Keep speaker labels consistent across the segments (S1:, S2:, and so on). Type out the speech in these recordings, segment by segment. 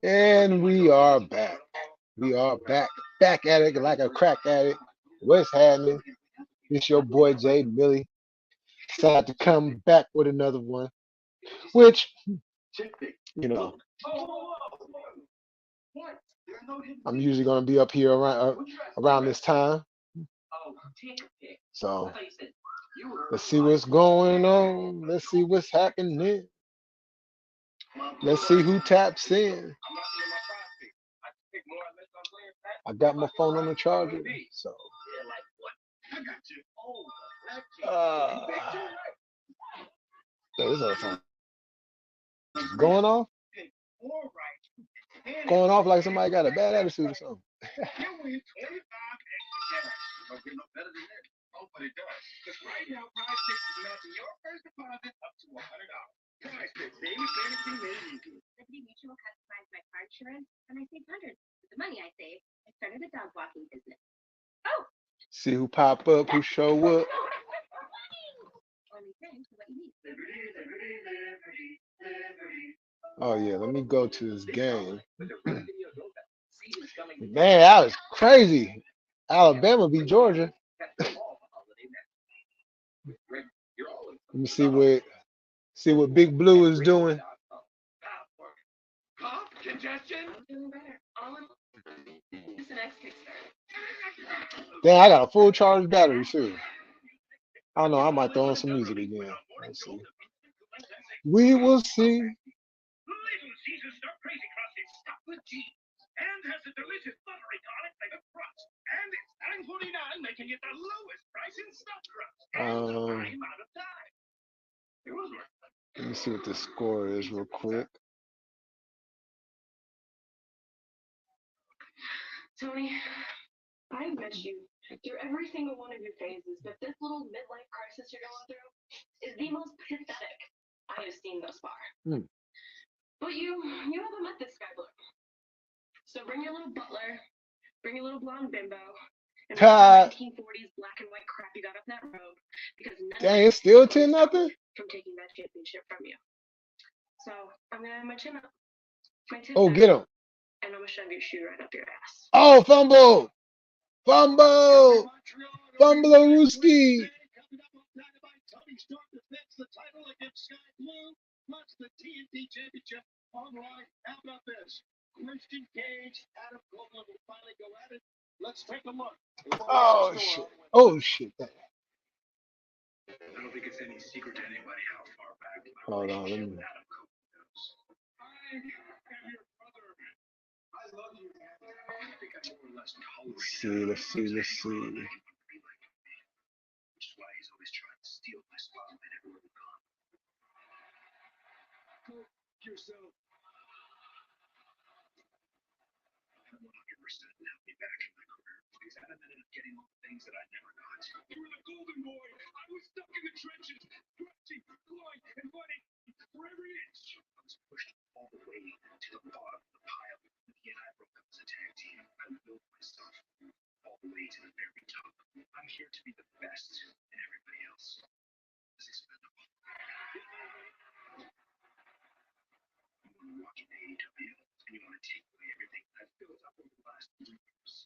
S1: And we are back. We are back at it like a crack addict. What's happening? It's your boy Jay Millie. Decided to come back with another one, which you know I'm usually gonna be up here around this time. So let's see what's going on. Let's see what's happening. Let's see who taps in. I got my phone on the charger, so uh, there's our phone going off, going off like somebody got a bad attitude or something. See who pop up, who show up. Oh yeah, let me go to this game. Man, that was crazy. Alabama beat Georgia. Let me see what Big Blue is doing. Dang, I got a full charge battery too. I don't know, I might throw on some music again. Let's see. We will see. Let me see what the score is real quick.
S2: Tony, I've met you through every single one of your phases, but this little midlife crisis you're going through is the most pathetic I have seen thus far. But you haven't met this guy, Blue. So bring your little butler, bring your little blonde bimbo, and the 1940s black and white crap you got up that road, because
S1: dang, it's still 10-0
S2: from taking that championship from you. So I'm gonna have my chin up, my tip
S1: Oh,
S2: back,
S1: get him.
S2: and I'm gonna shove your shoe right up your ass.
S1: Oh, fumble! Fumble! Fumblerooski! Oh shit! Oh shit! Hold on, let me. Let's see.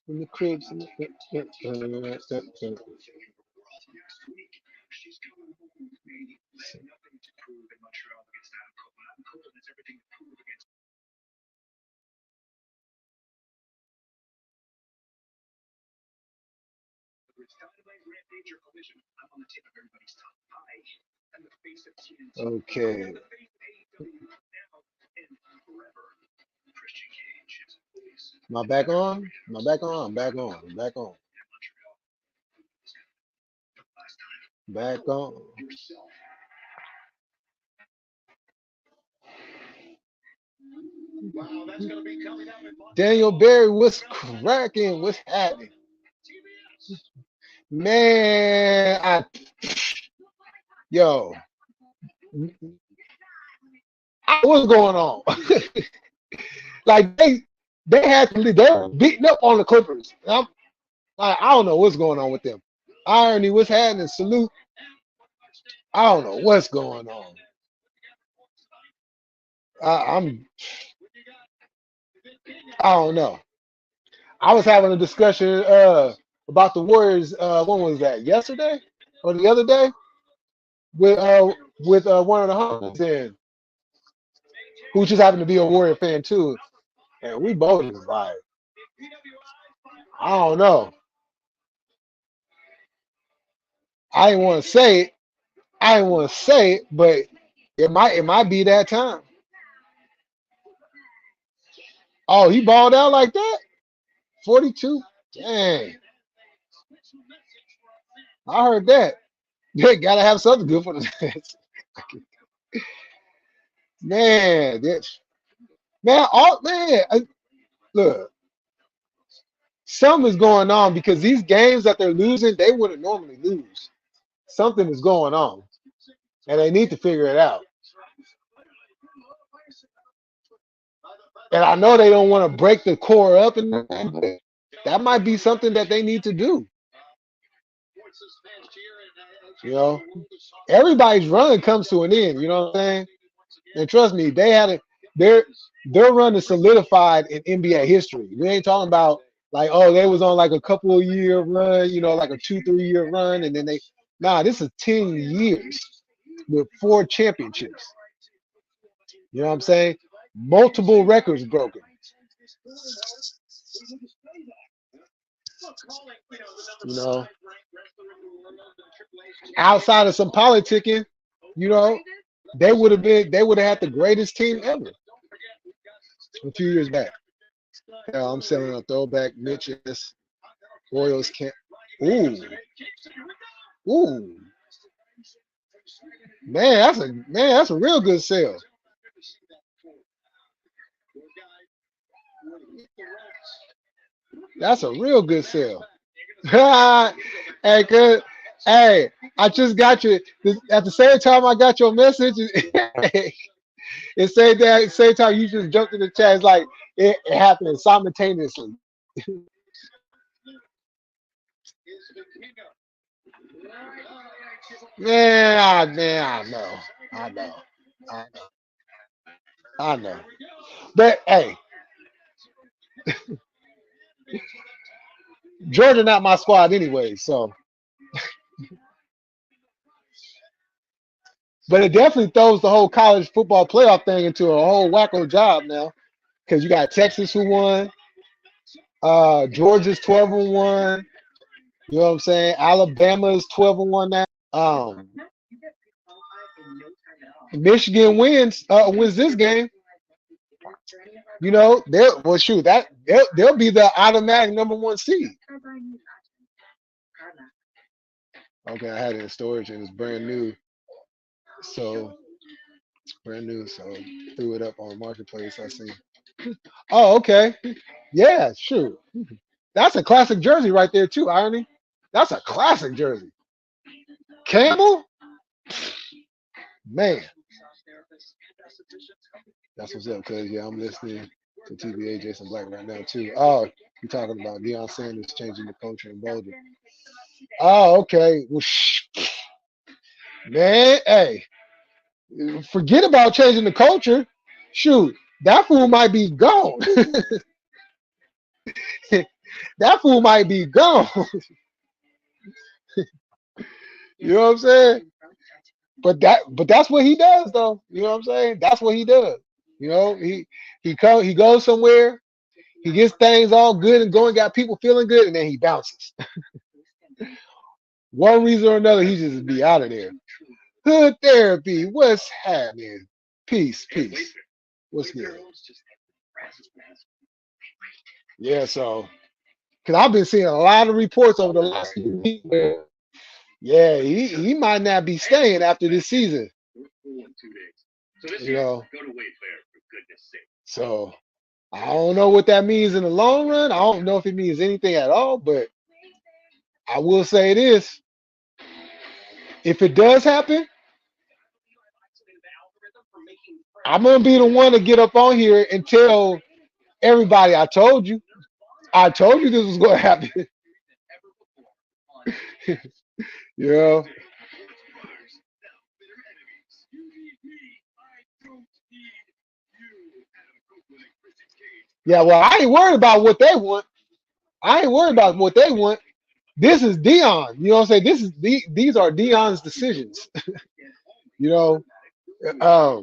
S1: In the cribs. Okay. Am I back on? Am I back on? I'm back on. I'm back on. Back on. Daniel Berry, what's cracking? What's happening? Man, yo, what's going on? Like They were beating up on the Clippers. And I'm like, I don't know what's going on with them. Irony, what's happening? Salute. I don't know what's going on. I'm I don't know. I was having a discussion about the Warriors. When was that? Yesterday or the other day with one of the homies and who just happened to be a Warrior fan too. And we both was like, I don't know. I didn't want to say it. I didn't want to say it, but it might be that time. Oh, he balled out like that? 42? Dang. I heard that. They gotta have something good for the man. Man, look, something is going on because these games that they're losing, they wouldn't normally lose. Something is going on, and they need to figure it out. And I know they don't want to break the core up, and that might be something that they need to do. You know, everybody's run comes to an end. You know what I'm saying? And trust me, they had it. Their their run is solidified in NBA history. We ain't talking about like, oh, they was on like a couple of year run, like a 2 3 year run, and then they nah, this is 10 years with 4 championships. You know what I'm saying? Multiple records broken. You know, outside of some politicking, you know, they would have had the greatest team ever a few years back. Hell, I'm selling a throwback Mitch's Royals can't. Ooh, ooh, man, that's a real good sale. That's a real good sale. Hey, good. Hey, I just got you. At the same time, I got your message. It said that at the same time you just jumped in the chat. It's like it happened simultaneously. Man, I know, I know, I know, I know. But hey, Georgia not my squad anyway. So, but it definitely throws the whole college football playoff thing into a whole wacko job now because you got Texas who won, Georgia's 12-1. You know what I'm saying? Alabama's 12-1 now. Michigan wins this game. They'll well shoot that they'll be the automatic number one seed. Okay, I had it in storage and it's brand new. So brand new, so threw it up on marketplace. I see. Oh, okay. Yeah, sure. That's a classic jersey right there too, Irony. That's a classic jersey. Campbell? Man, that's what's up, cuz yeah, I'm listening to TBA Jason Black right now too. Oh, you're talking about Deion Sanders changing the culture in Boulder. Oh, okay. Well, man, hey, forget about changing the culture. Shoot, that fool might be gone. That fool might be gone. You know what I'm saying? But that's what he does though. You know what I'm saying? That's what he does. He goes somewhere, he gets things all good and going, got people feeling good, and then he bounces. One reason or another, he just be out of there. Hood therapy, what's happening? Peace, peace. What's good? Yeah, so because I've been seeing a lot of reports over the last few weeks where, yeah, he might not be staying after this season. You know, so I don't know what that means in the long run. I don't know if it means anything at all, but I will say this: if it does happen, I'm gonna be the one to get up on here and tell Everybody, I told you this was going to happen. you know, yeah. Well, I ain't worried about what they want. I ain't worried about what they want. This is Dion. You know what I'm saying? These are Dion's decisions. You know, um,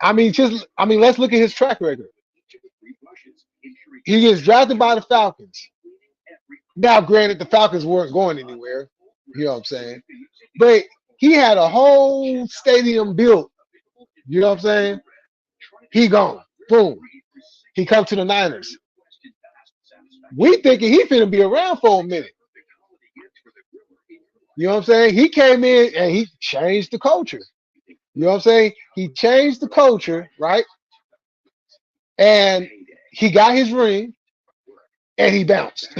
S1: let's look at his track record. He gets drafted by the Falcons. Now, granted, the Falcons weren't going anywhere. You know what I'm saying? But he had a whole stadium built. You know what I'm saying? He gone. Boom. He come to the Niners. We thinking he finna be around for a minute. You know what I'm saying? He came in and he changed the culture. You know what I'm saying? He changed the culture, right? And he got his ring and he bounced.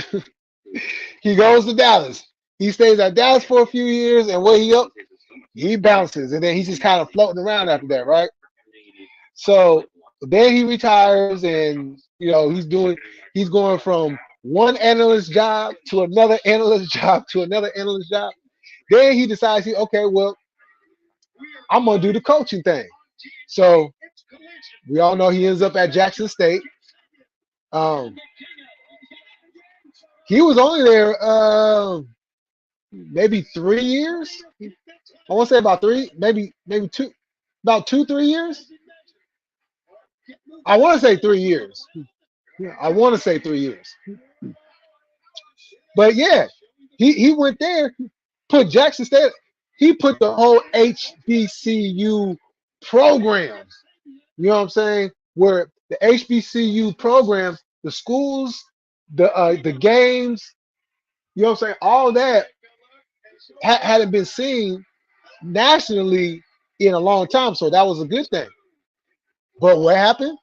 S1: He goes to Dallas. He stays at Dallas for a few years, and where he up, he bounces, and then he's just kind of floating around after that, right? So then he retires, and he's going from one analyst job to another analyst job to another analyst job. Then he decides, okay, well, I'm gonna do the coaching thing. So we all know he ends up at Jackson State. Um, he was only there maybe 3 years. I want to say about three, maybe two, about 2 3 years. I want to say 3 years. Yeah, I want to say 3 years. But yeah, he went there, put Jackson State. He put the whole HBCU program. You know what I'm saying? Where the HBCU program, the schools, the games, you know what I'm saying? All that hadn't been seen nationally in a long time, so that was a good thing. But what happened?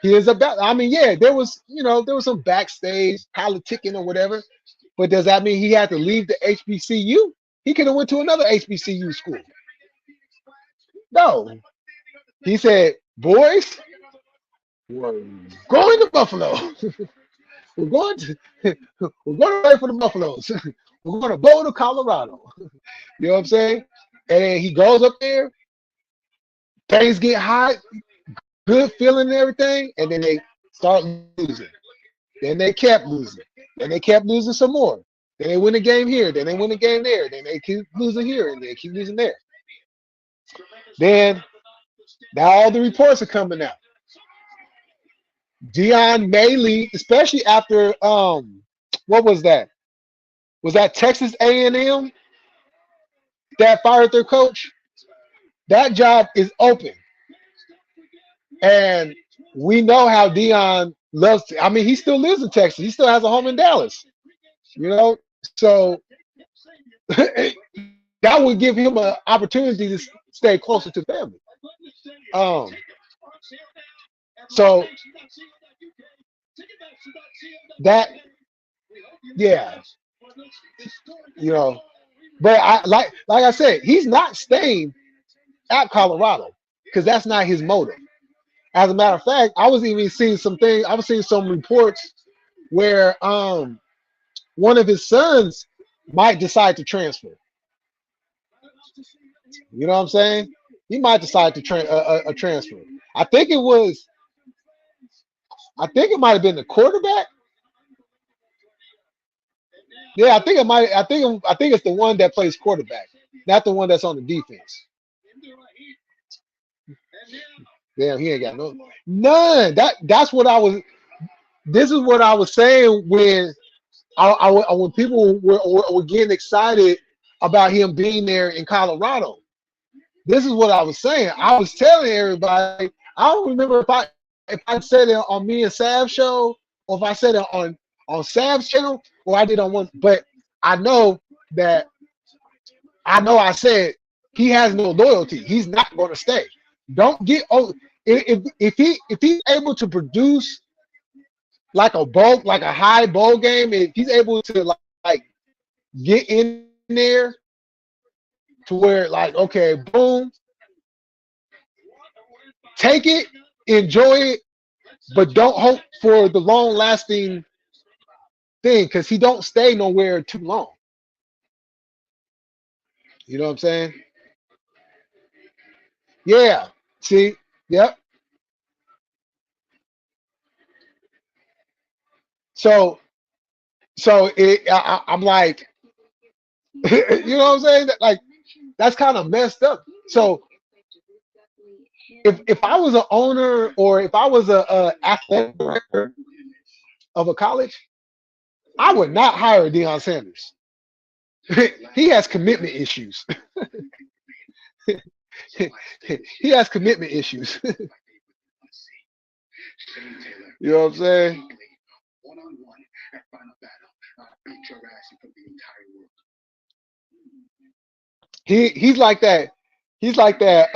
S1: He ends up back. I mean, yeah, there was some backstage politicking or whatever. But does that mean he had to leave the HBCU? He could have went to another HBCU school. No, he said, "Boys, we're going to Buffalo. we're going to we're going to play for the Buffaloes. We're going to go to Colorado." You know what I'm saying? And then he goes up there. Things get hot, good feeling and everything, and then they start losing. Then they kept losing. Then they kept losing some more. Then they win a game here. Then they win a game there. Then they keep losing here, and they keep losing there. Then now all the reports are coming out. Dion may leave, especially after what was that? Was that Texas A&M that fired their coach? That job is open, and we know how Dion loves. I mean, he still lives in Texas. He still has a home in Dallas. So that would give him an opportunity to stay closer to family. Um, so that, yeah, you know, but like I said, he's not staying at Colorado because that's not his motive. As a matter of fact, I was even seeing some things. I was seeing some reports where one of his sons might decide to transfer. You know what I'm saying? He might decide to a transfer. I think it was. I think it might have been the quarterback. Yeah, I think it might. I think it's the one that plays quarterback, not the one that's on the defense. Damn, he ain't got none. That's what I was. This is what I was saying when when people were getting excited about him being there in Colorado. This is what I was saying. I was telling everybody. I don't remember if I said it on me and Sav's show, or if I said it on Sav's channel, or I did on one. But I know that I said he has no loyalty. He's not going to stay. Don't get if he's able to produce like a high bowl game, if he's able to like get in there to where like okay, boom, take it, enjoy it, but don't hope for the long lasting thing because he don't stay nowhere too long. You know what I'm saying? Yeah. See? Yep. So I'm like, you know what I'm saying? Like that's kind of messed up. So if I was an owner or if I was a athletic director of a college, I would not hire Deion Sanders. He has commitment issues. He has commitment issues. You know what I'm saying? He's like that. He's like that.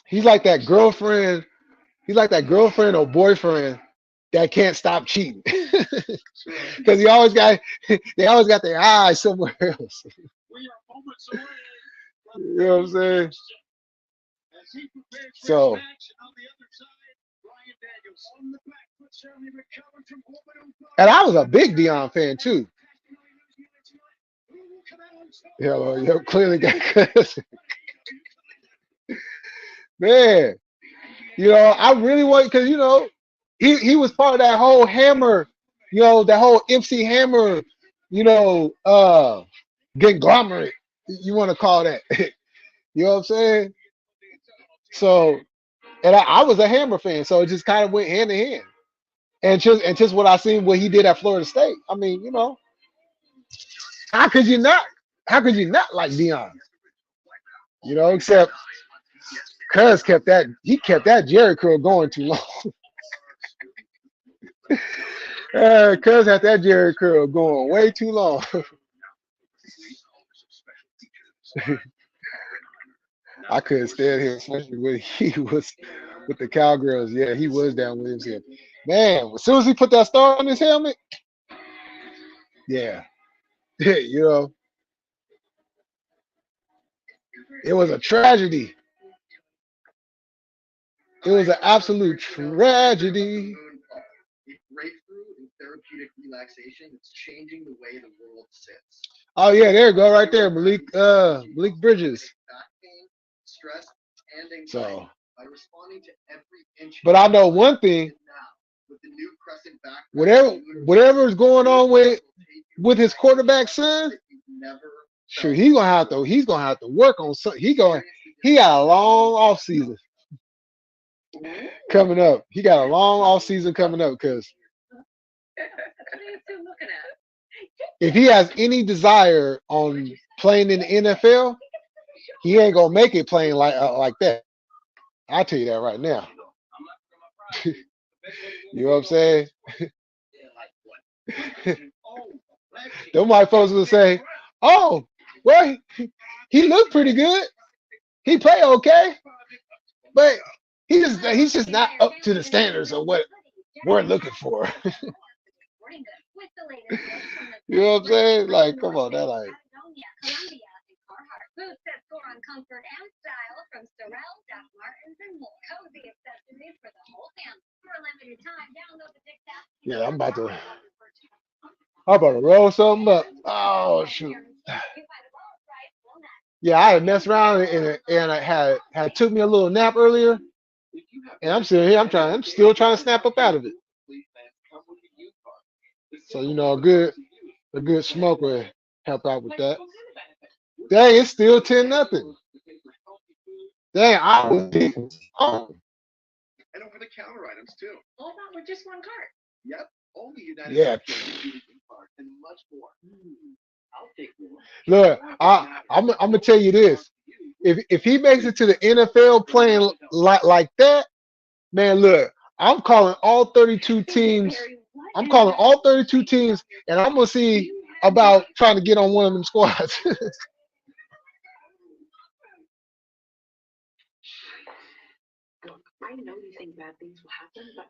S1: He's like that girlfriend. He's like that girlfriend or boyfriend that can't stop cheating because he always got they always got their eyes somewhere else. You know what I'm saying? So, and I was a big Dion fan too. Clearly got man. You know, I really want because he was part of that whole Hammer, that whole MC Hammer, you know, conglomerate. You want to call that? You know what I'm saying? So, and I was a Hammer fan, so it just kind of went hand in hand. And just what I seen what he did at Florida State. I mean, how could you not? How could you not like Dion? Except Cuz kept that Jerry curl going too long. Cuz had that Jerry curl going way too long. I couldn't stand him, especially when he was with the Cowgirls. Yeah, he was down with him. Man, as soon as he put that star on his helmet, yeah, you know, it was a tragedy. It was an absolute tragedy. Oh yeah, there you go, right there, Malik Bridges. So, but I know one thing. Whatever is going on with his quarterback son, sure he's gonna have to work on something. He got a long off season coming up. He got a long off season coming up because if he has any desire on playing in the NFL, he ain't gonna make it playing like that. I tell you that right now. You know what I'm saying? Them white folks will say, "Oh, well, he looked pretty good. He played okay, but he's just not up to the standards of what we're looking for." You know what I'm saying? Like, come on, that like. Yeah, I'm about to roll something up. Oh shoot. Yeah, I had messed around and I had took me a little nap earlier, and I'm sitting here. I'm still trying to snap up out of it. So a good smoke would help out with that. Dang, it's still 10-0. Dang, I was beating. Oh, yeah. Look, I'm gonna tell you this. If he makes it to the NFL playing like that, man, look, I'm calling all 32 teams. I'm calling all 32 teams, and I'm gonna see about trying to get on one of them squads.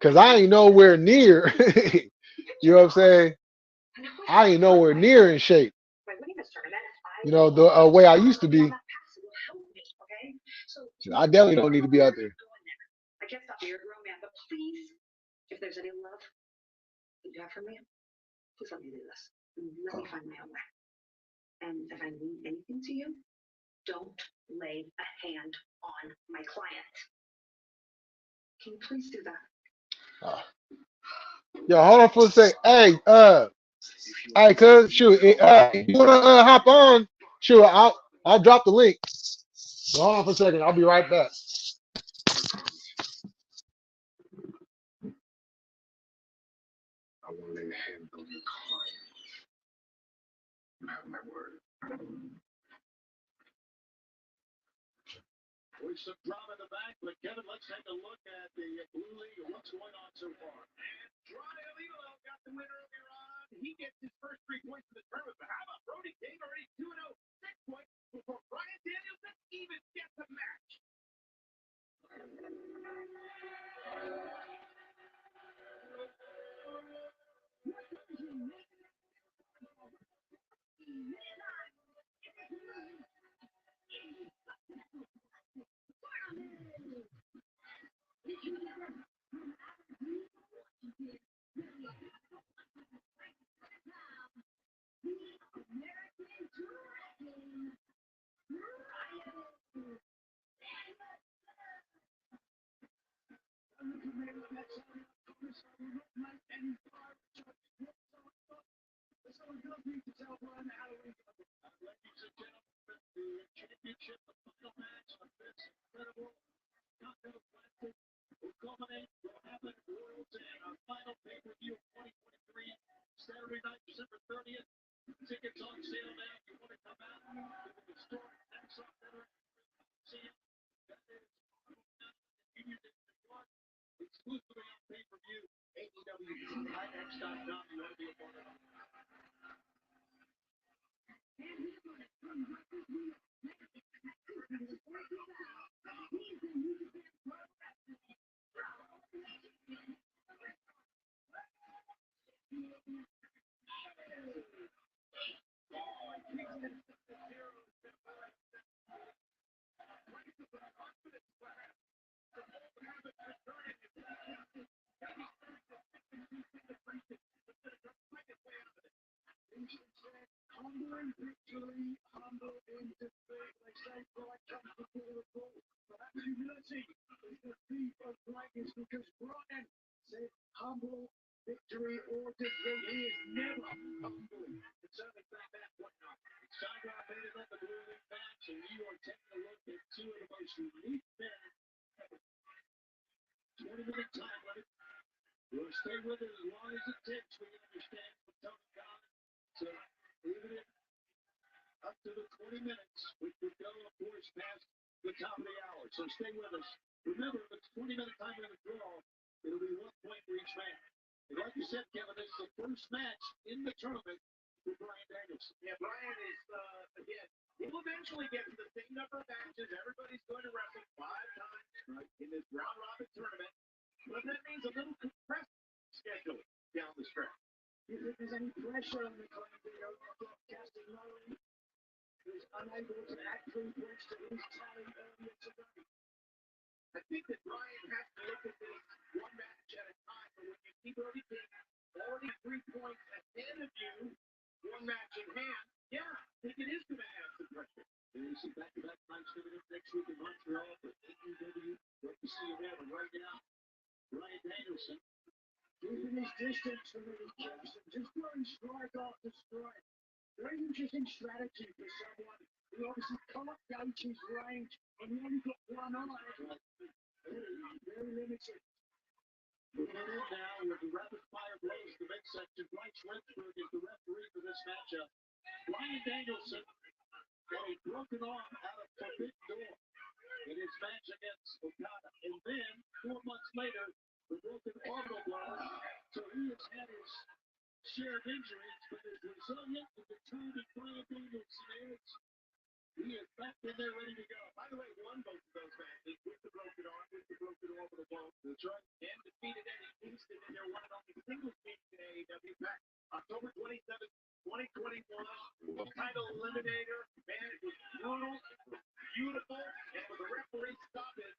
S1: Cause I ain't nowhere near. You know what I'm saying? I ain't nowhere near in shape. The way I used to be. I definitely don't need to be out there.
S2: Please, if there's any love that you have for me, please let me do this. Let me find my own way. And if I mean anything to you, don't lay a hand on my client. Can you please do that?
S1: Yo, hold on for a sec. Hey, cuz, shoot, if you wanna hop on, sure, I'll drop the link. So hold on for a second. I'll be right back. I want to lay a hand on your client. You have my word.
S2: There's some drama in the back, but Kevin, let's take a look at the Blue League and what's going on so far. And Drylilo got the winner earlier on. He gets his first 3 points in the tournament. But how about Brody King already 2-0, 6 points before Brian Danielson even gets a match. Championship, the final match of this incredible Continental Classic will culminate, will happen Worlds and our final pay-per-view of 2023, Saturday night, December 30th. Tickets on sale now. If you want to come out to the historic Nassau Veterans Museum, that is Union District 1, exclusively on pay-per-view, AEW.com. You want to be a part of it. Humble in victory, humble in defeat. They say pride comes before the fall. Perhaps humility is the thief of greatness because Brian said humble victory or defeat. He is never humble. And certainly back that one night. Sandra made it up the Blue League match, and you are taking a look at two of the most unique men ever. 20-minute time limit. We'll stay with it as long as it takes. We understand from Tony Khan. So even if up to the 20 minutes, which would go, of course, past the top of the hour. So stay with us. Remember, if it's 20-minute time limit draw, it'll be 1 point for each man. And like you said, Kevin, this is the first match in the tournament for Brian Danielson. Yeah, Brian is, again, he'll eventually get to the same number of matches. Everybody's going to wrestle 5 times in this round-robin tournament. But that means a little compressed schedule down the stretch. Do you think there's any pressure on the commentator broadcasting line? Who's unable to add 3 points to his tally earlier today? I think that Brian has to look at this one match at a time. But when you see Brody King already 3 points ahead of you, one match in hand, yeah, I think it is going to add some pressure. There's some back-to-back nights coming up next week in Montreal for AEW. Great to see you there, but right now, Brian Danielson. Keeping his distance from Eddie Jackson, just throwing strike after strike. Very interesting strategy for someone who obviously can't gauge his range and he only got one eye. Very limited. Moving in now with the rapid-fire blows to midsection. Bryce Rensburg is the referee for this matchup. Brian Danielson got a broken arm out of Forbidden Door in his match against Okada. And then, 4 months later, the broken orbital blow. So he has had his share of injuries, but is resilient and determined to Brian Danielson is. He is back in there ready to go. By the way, won both of those matches with the broken arm, with the broken orbital blow. That's right. And defeated Eddie Kingston in their one and only singles meet in AEW back October 27th, 2021. Title eliminator. Man, it was brutal, beautiful, and with a referee stoppage,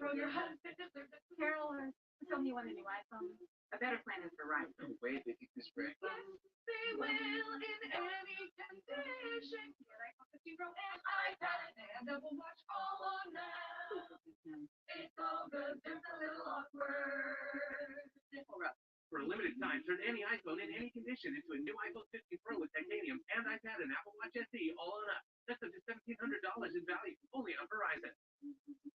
S2: Bro, your husband deserves a Carol or tell me you want a new iPhone. A better plan is for right.
S3: No way they get this right.
S2: Yes, they will in any condition. Get iPhone 15 Pro and iPad and Apple Watch all on now. It's all good, just a little awkward.
S3: Hold up. For a limited time, turn any iPhone in any condition into a new iPhone 15 Pro with titanium and iPad and
S2: Apple Watch SE all on us. That's up to $1,700 in value, only on Verizon.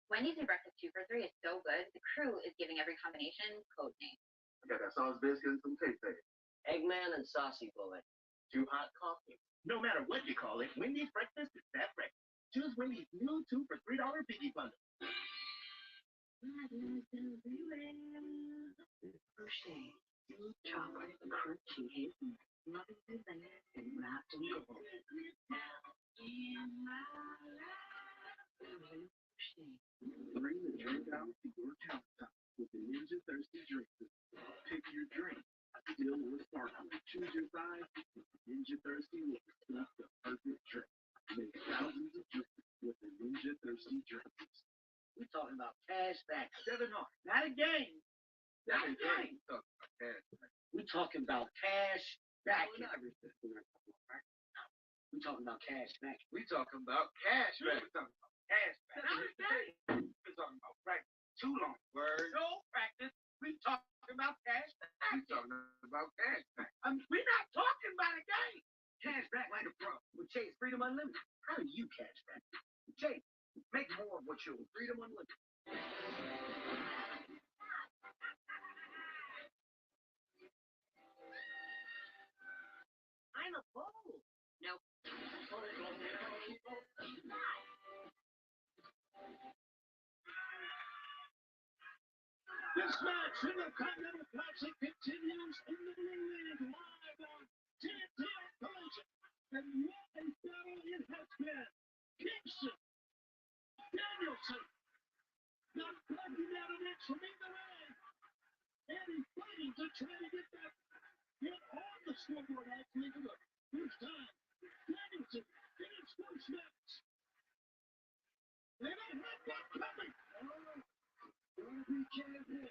S2: Wendy's new breakfast 2 for $3 is so good, the crew is giving every combination code name. I got that sauce biscuit and some cake bake. Eggman and saucy bullet. 2 hot coffee. No matter what you call it, Wendy's breakfast is that breakfast. Choose Wendy's new 2 for $3 biggie bundle. Chocolate, crunchy, hazy, nothing to that, and wrapped in gold. Bring the drink out to your countertop with the Ninja Thirsty Drink. Pick your drink, still or sparkling. Choose your size. Ninja Thirsty will select the perfect drink. Make thousands of drinks with the Ninja Thirsty Drinks. We're talking about cash back. 7 on, not a game. Not a game. We're talking about cash back. We're talking about cash back. We're talking about cash back. We're talking about cash back. We're talking about practice. Too long. Word. No practice. We're talking about cash back. We're talking about cash back. We're not talking about a game. Cash back like a pro. With Chase Freedom Unlimited. How do you cash back? Chase, make more of what you're Freedom Unlimited. I'm a fool. Nope. This match in the Continental Classic continues in the League live on TNT Collision. And what a battle it has been. Kingston, Danielson, not breaking out an inch from either end. And he's fighting to try to get that hit on the scoreboard actually for the first time. Danielson in his first match. They don't have that coming. Be careful.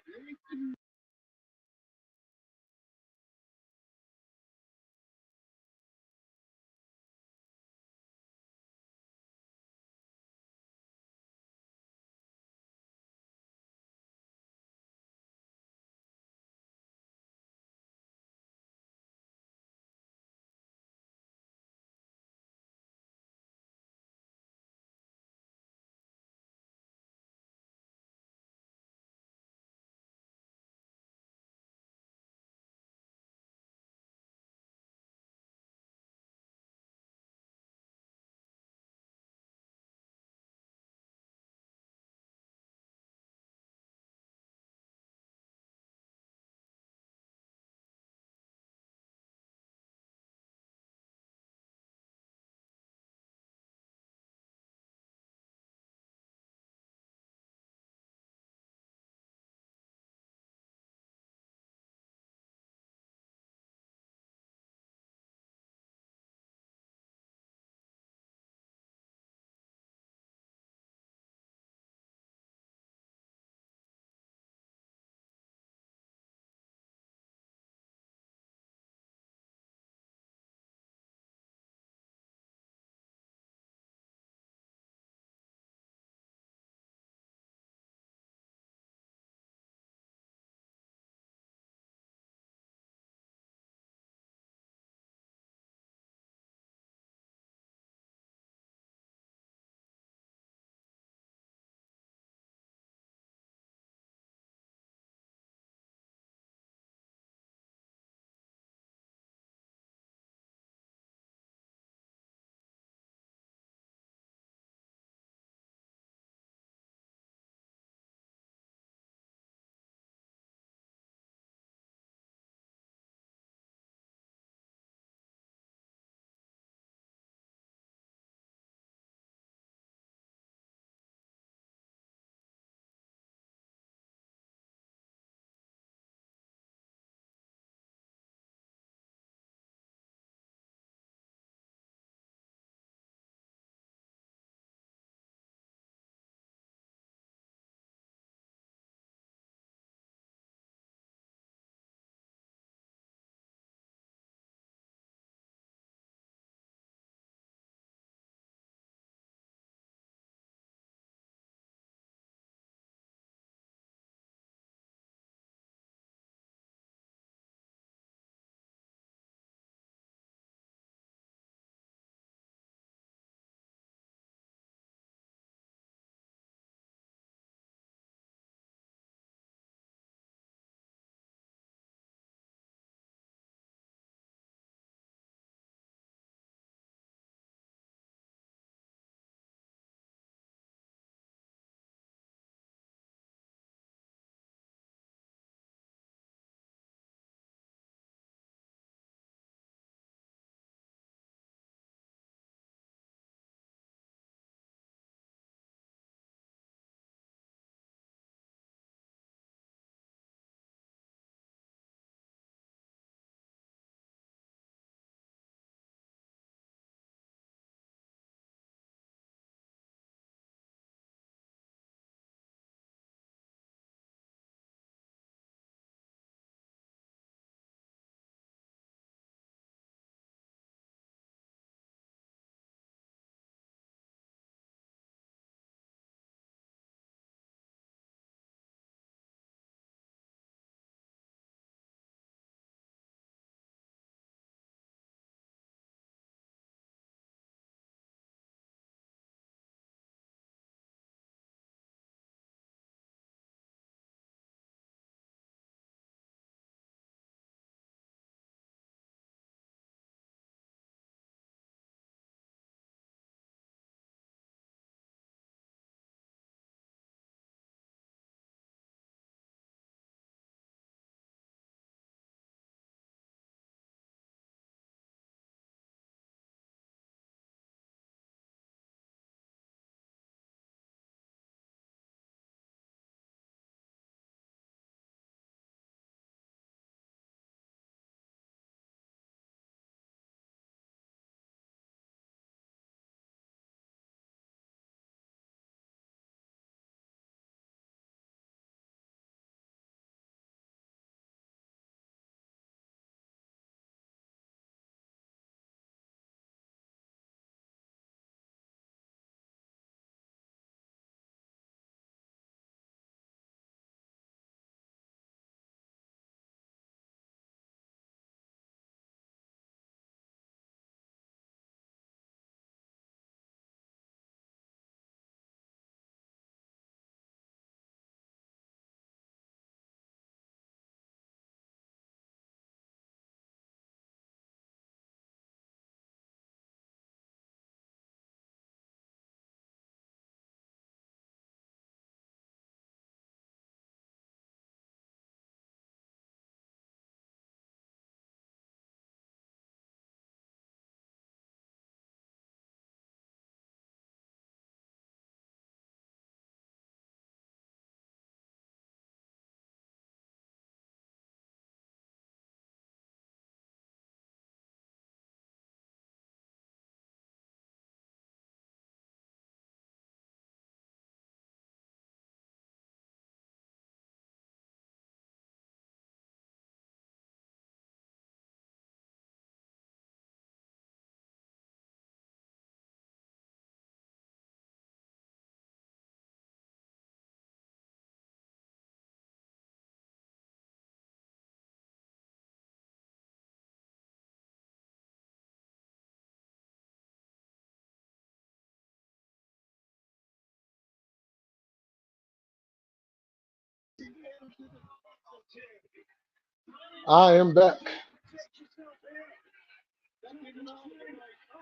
S1: I am back.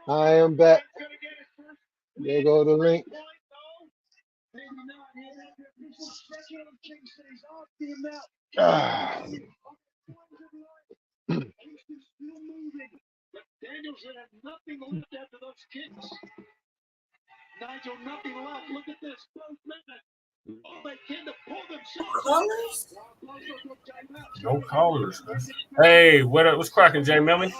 S1: I am back. There go the link. Ah,
S3: Colors?
S4: No callers. Hey, what's cracking, Jay Millie?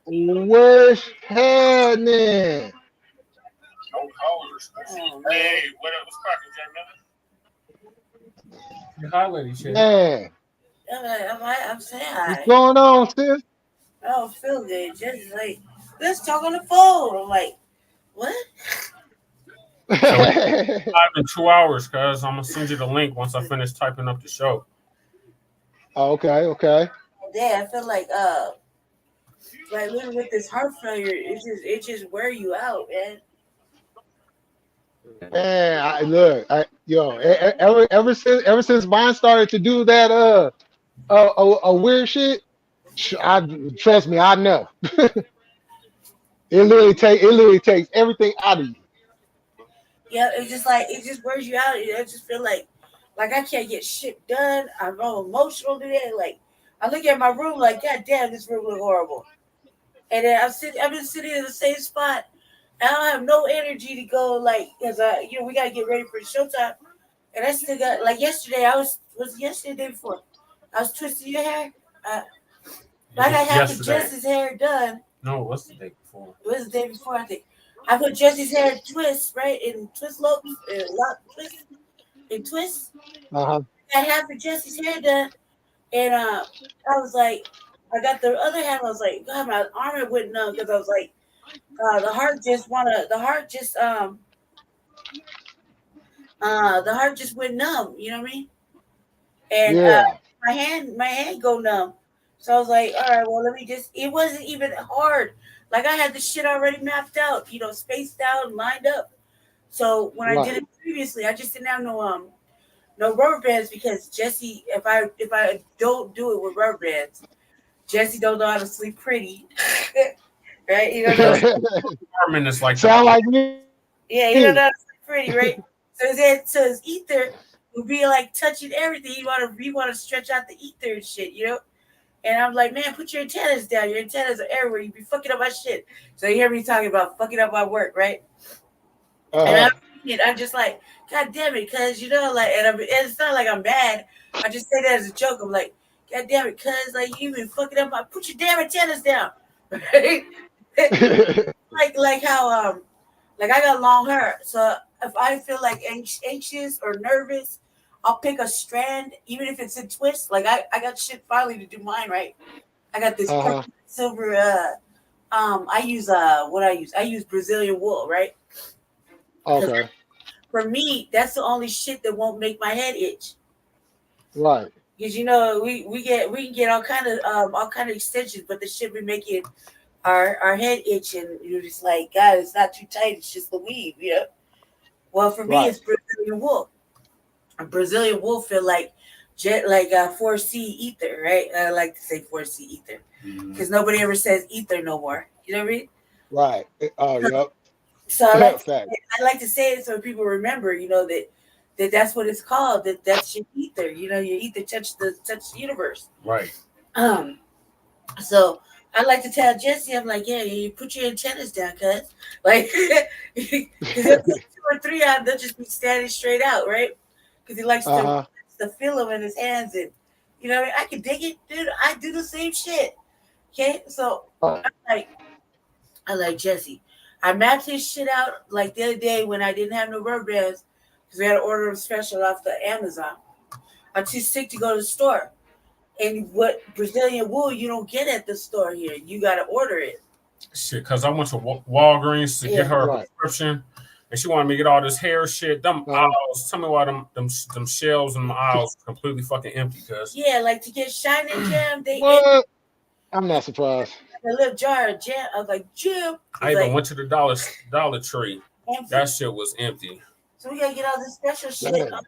S1: what's happening?
S4: No callers.
S3: Oh,
S4: Hey,
S3: man.
S4: what's cracking, Jay Millie? Hi, lady shit.
S1: Man,
S3: I'm saying
S1: what's
S3: hi.
S1: going on, sis?
S3: I don't feel good. Just like, let's talk on the phone. I'm like, what?
S4: So it's live in 2 hours, cuz I'm gonna send you the link once I finish typing up the show.
S1: Okay, okay.
S3: Yeah, I feel like living with this heart failure, it just wear you out, man.
S1: Man, ever since mine started to do that a weird shit, I trust me, I know. It literally takes everything out of you.
S3: Yeah, it's just like it just wears you out. I just feel like I can't get shit done. I'm all emotional today. Like I look at my room, like God damn, this room look horrible. And then I've been sitting in the same spot. I don't have no energy to go, like, cause we gotta get ready for the showtime. And I still got, like, yesterday was it yesterday, the day before. I was twisting your hair. Uh, I got half of
S4: Yesterday.
S3: Jesse's hair done.
S4: No, what's the day before?
S3: It was the day before, I think. I put Jesse's hair in twists, right? In twist loops, lock twists, and twists.
S1: Uh-huh.
S3: Got half of Jesse's hair done, and I was like, I got the other half. I was like, God, my arm went numb because I was like, the heart just went numb. You know what I mean? And
S1: Yeah.
S3: my hand go numb. So I was like, all right, well, let me just. It wasn't even hard. Like I had the shit already mapped out, spaced out and lined up. So when I did
S1: Right.
S3: it previously, I just didn't have no rubber bands because Jesse, if I don't do it with rubber bands, Jesse don't know how to sleep pretty, right? He don't know.
S4: Apartment is like the
S1: Sound like me.
S3: Yeah, he don't know how to sleep pretty, right? So his ether would be like touching everything. He want to stretch out the ether and shit. And I'm like, man, put your antennas down. Your antennas are everywhere. You be fucking up my shit. So you hear me talking about fucking up my work, right? And
S1: Uh-huh.
S3: I'm just like, God damn it, cuz like, and it's not like I'm mad. I just say that as a joke. I'm like, God damn it, cuz like you been fucking up my. Put your damn antennas down, right? like how like I got long hair, so if I feel like anxious or nervous, I'll pick a strand, even if it's a twist. Like I got shit finally to do mine right. I got this
S1: Uh-huh.
S3: purple silver. I use what I use Brazilian wool, right? Because
S1: Okay.
S3: for me, that's the only shit that won't make my head itch.
S1: Right.
S3: Because we can get all kind of extensions, but the shit be making our head itch, and you're just like, God, it's not too tight. It's just the weave. Well, for me,
S1: Right.
S3: it's Brazilian wool. A Brazilian wool feel like jet like 4C ether, right? I like to say 4C ether because nobody ever says ether no more. You know what I mean?
S1: Right. Oh, yep.
S3: So I like to,
S1: Fact.
S3: I like to say it so people remember, that's what it's called. That's your ether. Your ether touch the universe.
S4: right.
S3: Um. So I like to tell Jesse, I'm like, yeah, you put your antennas down, cuz. Like, because he'll take two or three out, they'll just be standing straight out, right? Because he likes
S1: Uh-huh.
S3: to feel them in his hands. And, I can dig it, dude. I do the same shit. Okay? So
S1: Right.
S3: like, I like Jesse. I mapped his shit out like the other day when I didn't have no rubber bands because we had to order them special off the Amazon. I'm too sick to go to the store. And what Brazilian wool you don't get at the store here. You got to order it.
S4: Shit, because I went to Walgreens to get
S3: Yeah.
S4: her a
S1: Right.
S4: prescription, and she wanted me to get all this hair shit. Them
S1: Uh-huh.
S4: aisles, tell me why them shelves and the aisles completely fucking empty, cuz.
S3: Yeah, like to get Shining Jam, they end
S1: What? I'm not surprised.
S3: a little jar of jam. I was like, Jim.
S4: I
S3: It's
S4: even
S3: like
S4: went to the Dollar Tree.
S3: empty.
S4: That shit was empty.
S3: So we got to get all this special shit.
S1: Damn.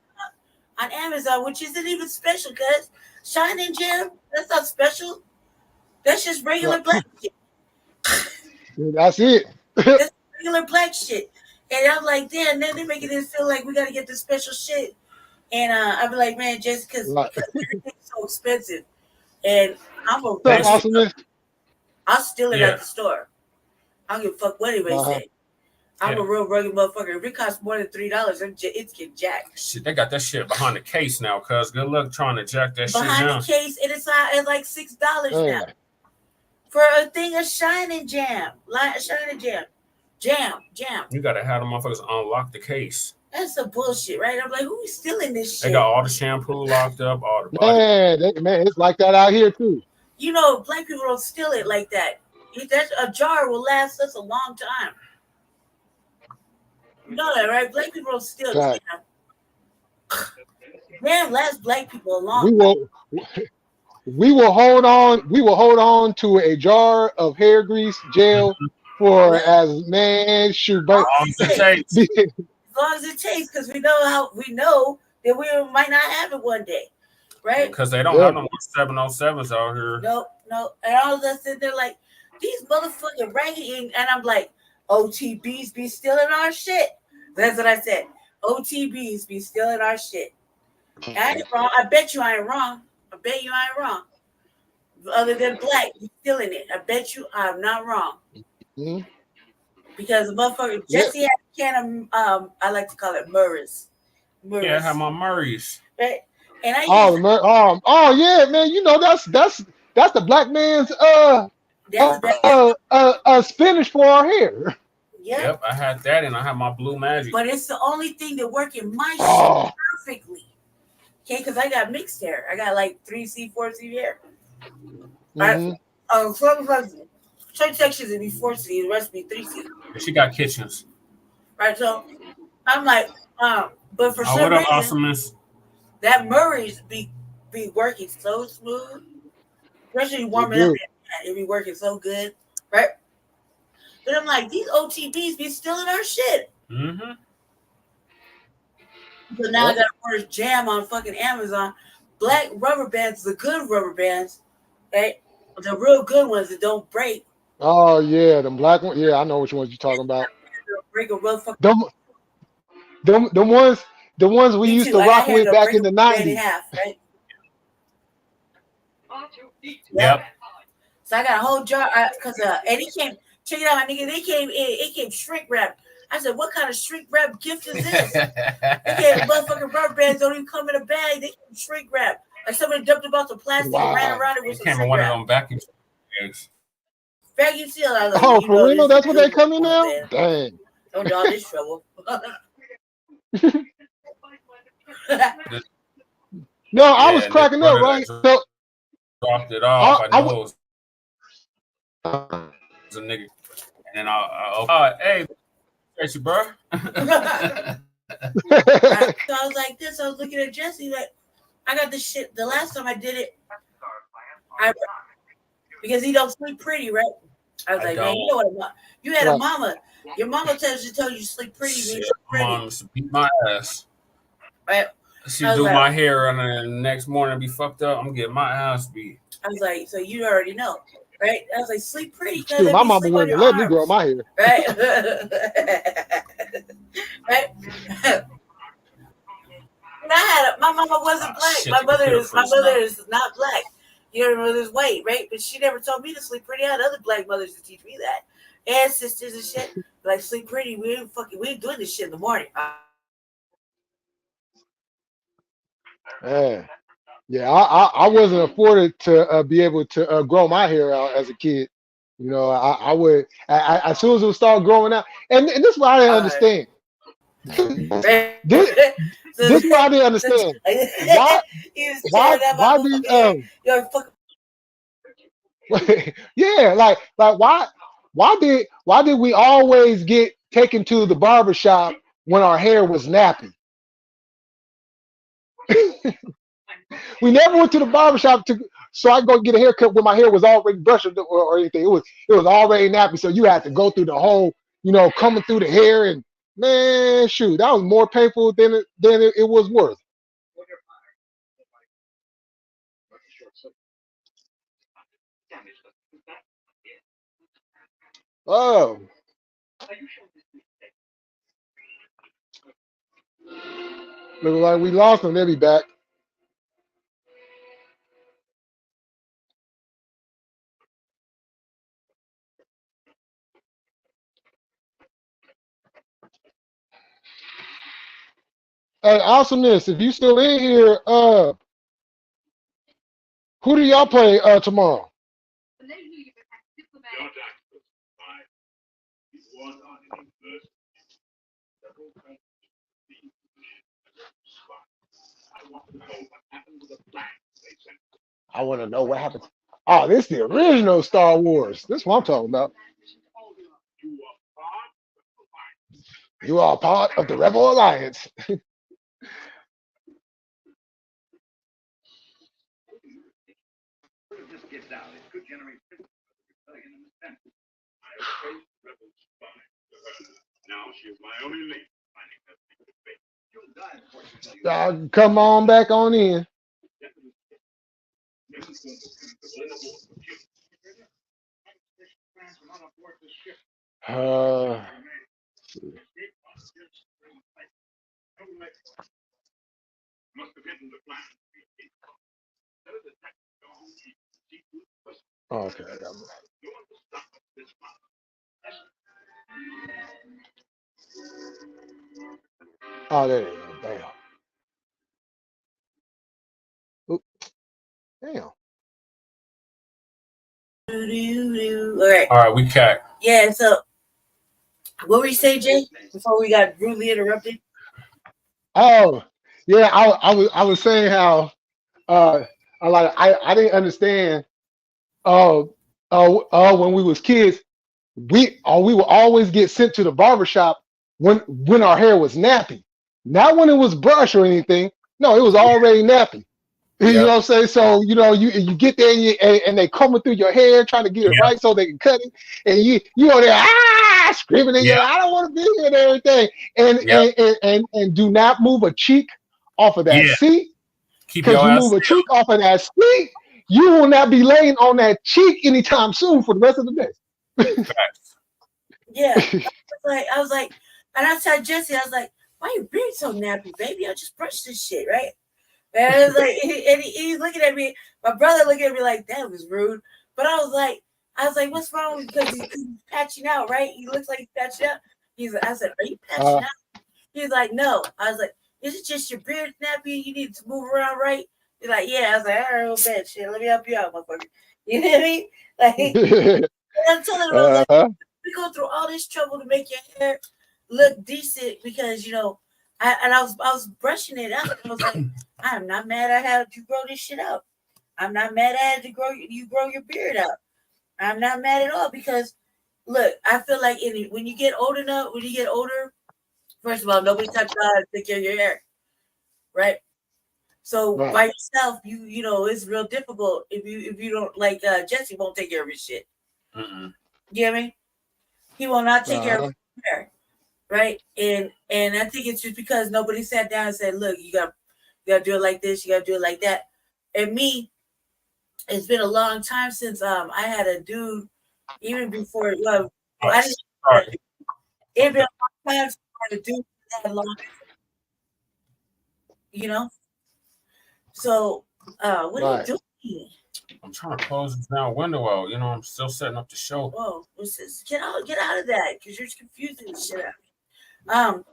S3: on Amazon, which isn't even special, cuz Shining Jam, that's not special. That's just regular
S1: Right.
S3: black shit.
S1: That's it.
S3: That's regular black shit. And I'm like, damn, now they're making it feel like we gotta get this special shit. And I'd be like, man, just
S1: Like,
S3: because everything's so expensive. And I'm a
S1: what's up,
S3: real,
S4: That's
S1: awesomeness?
S3: I'll steal it at
S4: yeah.
S3: the store. I don't give a fuck what anybody
S1: Uh-huh.
S3: say. I'm
S4: Yeah.
S3: a real rugged motherfucker. If it costs more than $3, it's get jacked.
S4: Shit, they got that shit behind the case now, cuz. Good luck trying to jack that shit
S3: Behind
S4: down.
S3: the case, and it's at like $6 now
S1: Man.
S3: for a thing of Shining Jam, like Shining Jam.
S4: You gotta have them motherfuckers unlock the case.
S3: That's some bullshit, right? I'm like, who's stealing this
S4: They
S3: shit?
S4: got all the shampoo locked up, all the body.
S1: Man, it's like that out here too.
S3: You know, black people don't steal it like that. That a jar will last us a long time. You know that, right? Black people don't steal
S1: Right.
S3: jam. Jam lasts black people a
S1: We
S3: long time.
S1: will we will hold on. We will hold on to a jar of hair grease gel for
S3: Right.
S1: as man shoot, but
S4: All it takes.
S3: As long as it takes, because we know that we might not have it one day, right?
S4: Because they don't
S1: Yeah.
S4: have no more 707s out here.
S3: No. And all of us sitting there like, these motherfucking raggedy, and I'm like, OTBs be stealing our shit. That's what I said. OTBs be stealing our shit. And I ain't wrong. I bet you I ain't wrong. I bet you I ain't wrong. Other than black, you stealing it. I bet you I'm not wrong.
S1: Mhm.
S3: Because the motherfucker
S1: Yeah.
S3: Jesse had a can of I like to call it Murray's.
S4: Yeah, I have my Murray's.
S3: Right? And I
S1: Oh,
S3: use
S1: oh yeah, man. You know that's the black man's
S3: that's the
S1: spinach for our hair.
S3: yeah.
S4: Yep, I had that, and I have my Blue Magic.
S3: But it's the only thing that work in my
S1: Oh.
S3: shit perfectly. Okay, because I got mixed hair. I got like 3C, 4C hair.
S1: Mhm.
S3: Certain sections would be 4C, the rest be 3C.
S4: She got kitchens.
S3: Right? So I'm like, but for
S4: Oh,
S3: some
S4: what up,
S3: reason,
S4: awesomeness?
S3: that Murray's be working so smooth. Especially warming up,
S1: do.
S3: it be working so good. Right? But I'm like, these OTBs be stealing our shit.
S4: Mm-hmm.
S3: So now I
S1: Yep.
S3: got to order jam on fucking Amazon. Black rubber bands, the good rubber bands, right? The real good ones that don't break.
S1: Oh yeah, them black ones. Yeah, I know which ones you're talking about.
S3: They'll break a real fucking.
S1: Them the ones we
S3: Me
S1: used
S3: too.
S1: to
S3: I got
S1: rock
S3: hair
S1: with
S3: to
S1: back
S3: break
S1: in the
S3: a band in
S1: 90s.
S3: half, right?
S4: Yep.
S3: So I got a whole jar because and it came. Check it out, my nigga. It came shrink wrap. I said, what kind of shrink wrap gift is this? It came motherfucking rubber bands don't even come in a bag. They came shrink wrap. Like somebody dumped about the plastic and ran
S1: Wow.
S3: around it with
S4: It
S3: some
S4: came in
S3: shrink
S4: one of
S3: wrap.
S4: them vacuum bags.
S3: Vacuum seal. I was like,
S1: Oh,
S3: you
S1: for
S3: know,
S1: real?
S3: this is
S1: That's what they
S3: good
S1: come in
S3: one,
S1: now?
S3: man.
S1: Dang.
S3: Don't do all this trouble.
S1: No, I was
S4: Yeah, and this
S1: cracking up,
S4: brother
S1: right?
S4: that
S1: So
S4: dropped it off. I
S1: I
S4: know it was a nigga. And then hey, thank you, bro.
S3: So I was like this. I was looking at Jesse like, I got this shit. The last time I did it, because he don't sleep pretty, right? I was like, man, you know what? You had a
S1: Right.
S3: mama. Your mama tells you to sleep pretty.
S4: Shit,
S3: You sleep
S4: my
S3: pretty,
S4: mom used to beat my ass.
S3: right?
S4: She
S3: I was
S4: do
S3: like-
S4: my hair, and then the next morning be fucked up. I'm getting my ass beat.
S3: I was like, so you already know, right? I was like, sleep pretty.
S1: shoot, my mama wouldn't have let me grow my hair.
S3: Right? Right? And my mama wasn't black.
S4: Shit,
S3: My
S4: you
S3: mother
S4: could've
S3: is
S4: frozen
S3: not black. Your mother's white, right? But she never told me to sleep pretty. I had other black mothers to teach me that. And sisters and shit. Like, sleep pretty. We ain't doing this shit in the morning.
S1: Yeah. Yeah, I wasn't afforded to be able to grow my hair out as a kid. You know, I would as soon as it would start growing out, and this is what I didn't understand. This is what I didn't understand. Why did yeah, like why did we always get taken to the barber shop when our hair was nappy? We never went to the barbershop so I could go get a haircut when my hair was already brushed or anything. It was already nappy, so you had to go through the whole, coming through the hair, and man, shoot, that was more painful than it was worth. Oh, look like we lost them. They'll be back. Hey, awesomeness, if you still in here, who do y'all play tomorrow? I want to know what happened. Oh, this is the original Star Wars. This is what I'm talking about. You are part of the Rebel Alliance. Come on back on in. Uh, okay, I got it. Oh, there you go. Damn. Oop, damn.
S3: All right,
S4: we cat.
S3: yeah. So, what were you saying, Jay? Before we got rudely interrupted.
S1: Oh, yeah. I was saying how I didn't understand. Uh, when we was kids, we would always get sent to the barber shop when our hair was nappy, not when it was brush or anything. No, it was already nappy. You know
S4: Yep.
S1: what I'm saying? So you get there and they combing through your hair trying to get it
S4: Yep.
S1: right so they can cut it, and you over there screaming in your
S4: Yep.
S1: I don't want to be here and everything, and
S4: Yep.
S1: do not move a cheek off of that
S4: Yeah.
S1: seat,
S4: Keep
S1: because
S4: your
S1: you
S4: ass
S1: move a cheek off of that seat, you will not be laying on that cheek anytime soon for the rest of the day.
S4: facts.
S3: Yeah, I was like, and I said Jesse, I was like, why you being so nappy, baby? I just brushed this shit, right? And it was like, he's looking at me. My brother looking at me like that was rude. But I was like, what's wrong? Because he's patching out, right? He looks like he's patching out. I said, are you patching
S1: uh,
S3: out? He's like, no. I was like, is it just your beard nappy? You need to move around, right? He's like, yeah. I was like, all right, well, bad shit. Let me help you out, motherfucker. You know what I mean? Like, I'm telling him, I was like,
S1: uh-huh.
S3: we go through all this trouble to make your hair look decent because I was brushing it out. I was like, I am not mad I had you grow this shit out. I'm not mad I had to grow your beard out. I'm not mad at all because look, I feel like when you get old enough, when you get older, first of all, nobody touches you how to take care of your hair, right? So
S1: Right.
S3: by yourself, you know it's real difficult if you don't like Jesse won't take care of his shit.
S4: Mm-mm.
S3: You know what I mean? He will not take care of
S1: Uh-huh.
S3: his hair, right? And I think it's just because nobody sat down and said, "Look, you got to do it like this, you got to do it like that." And me, it's been a long time since I had a dude, even before
S4: Oh,
S3: I didn't.
S4: sorry.
S3: It been a long time since I had a dude that long, you know. So, what are you
S1: Right.
S3: doing?
S4: I'm trying to close this down window out. You know, I'm still setting up the show.
S3: Whoa, what's this? Get out of that, because you're confusing the shit out of me.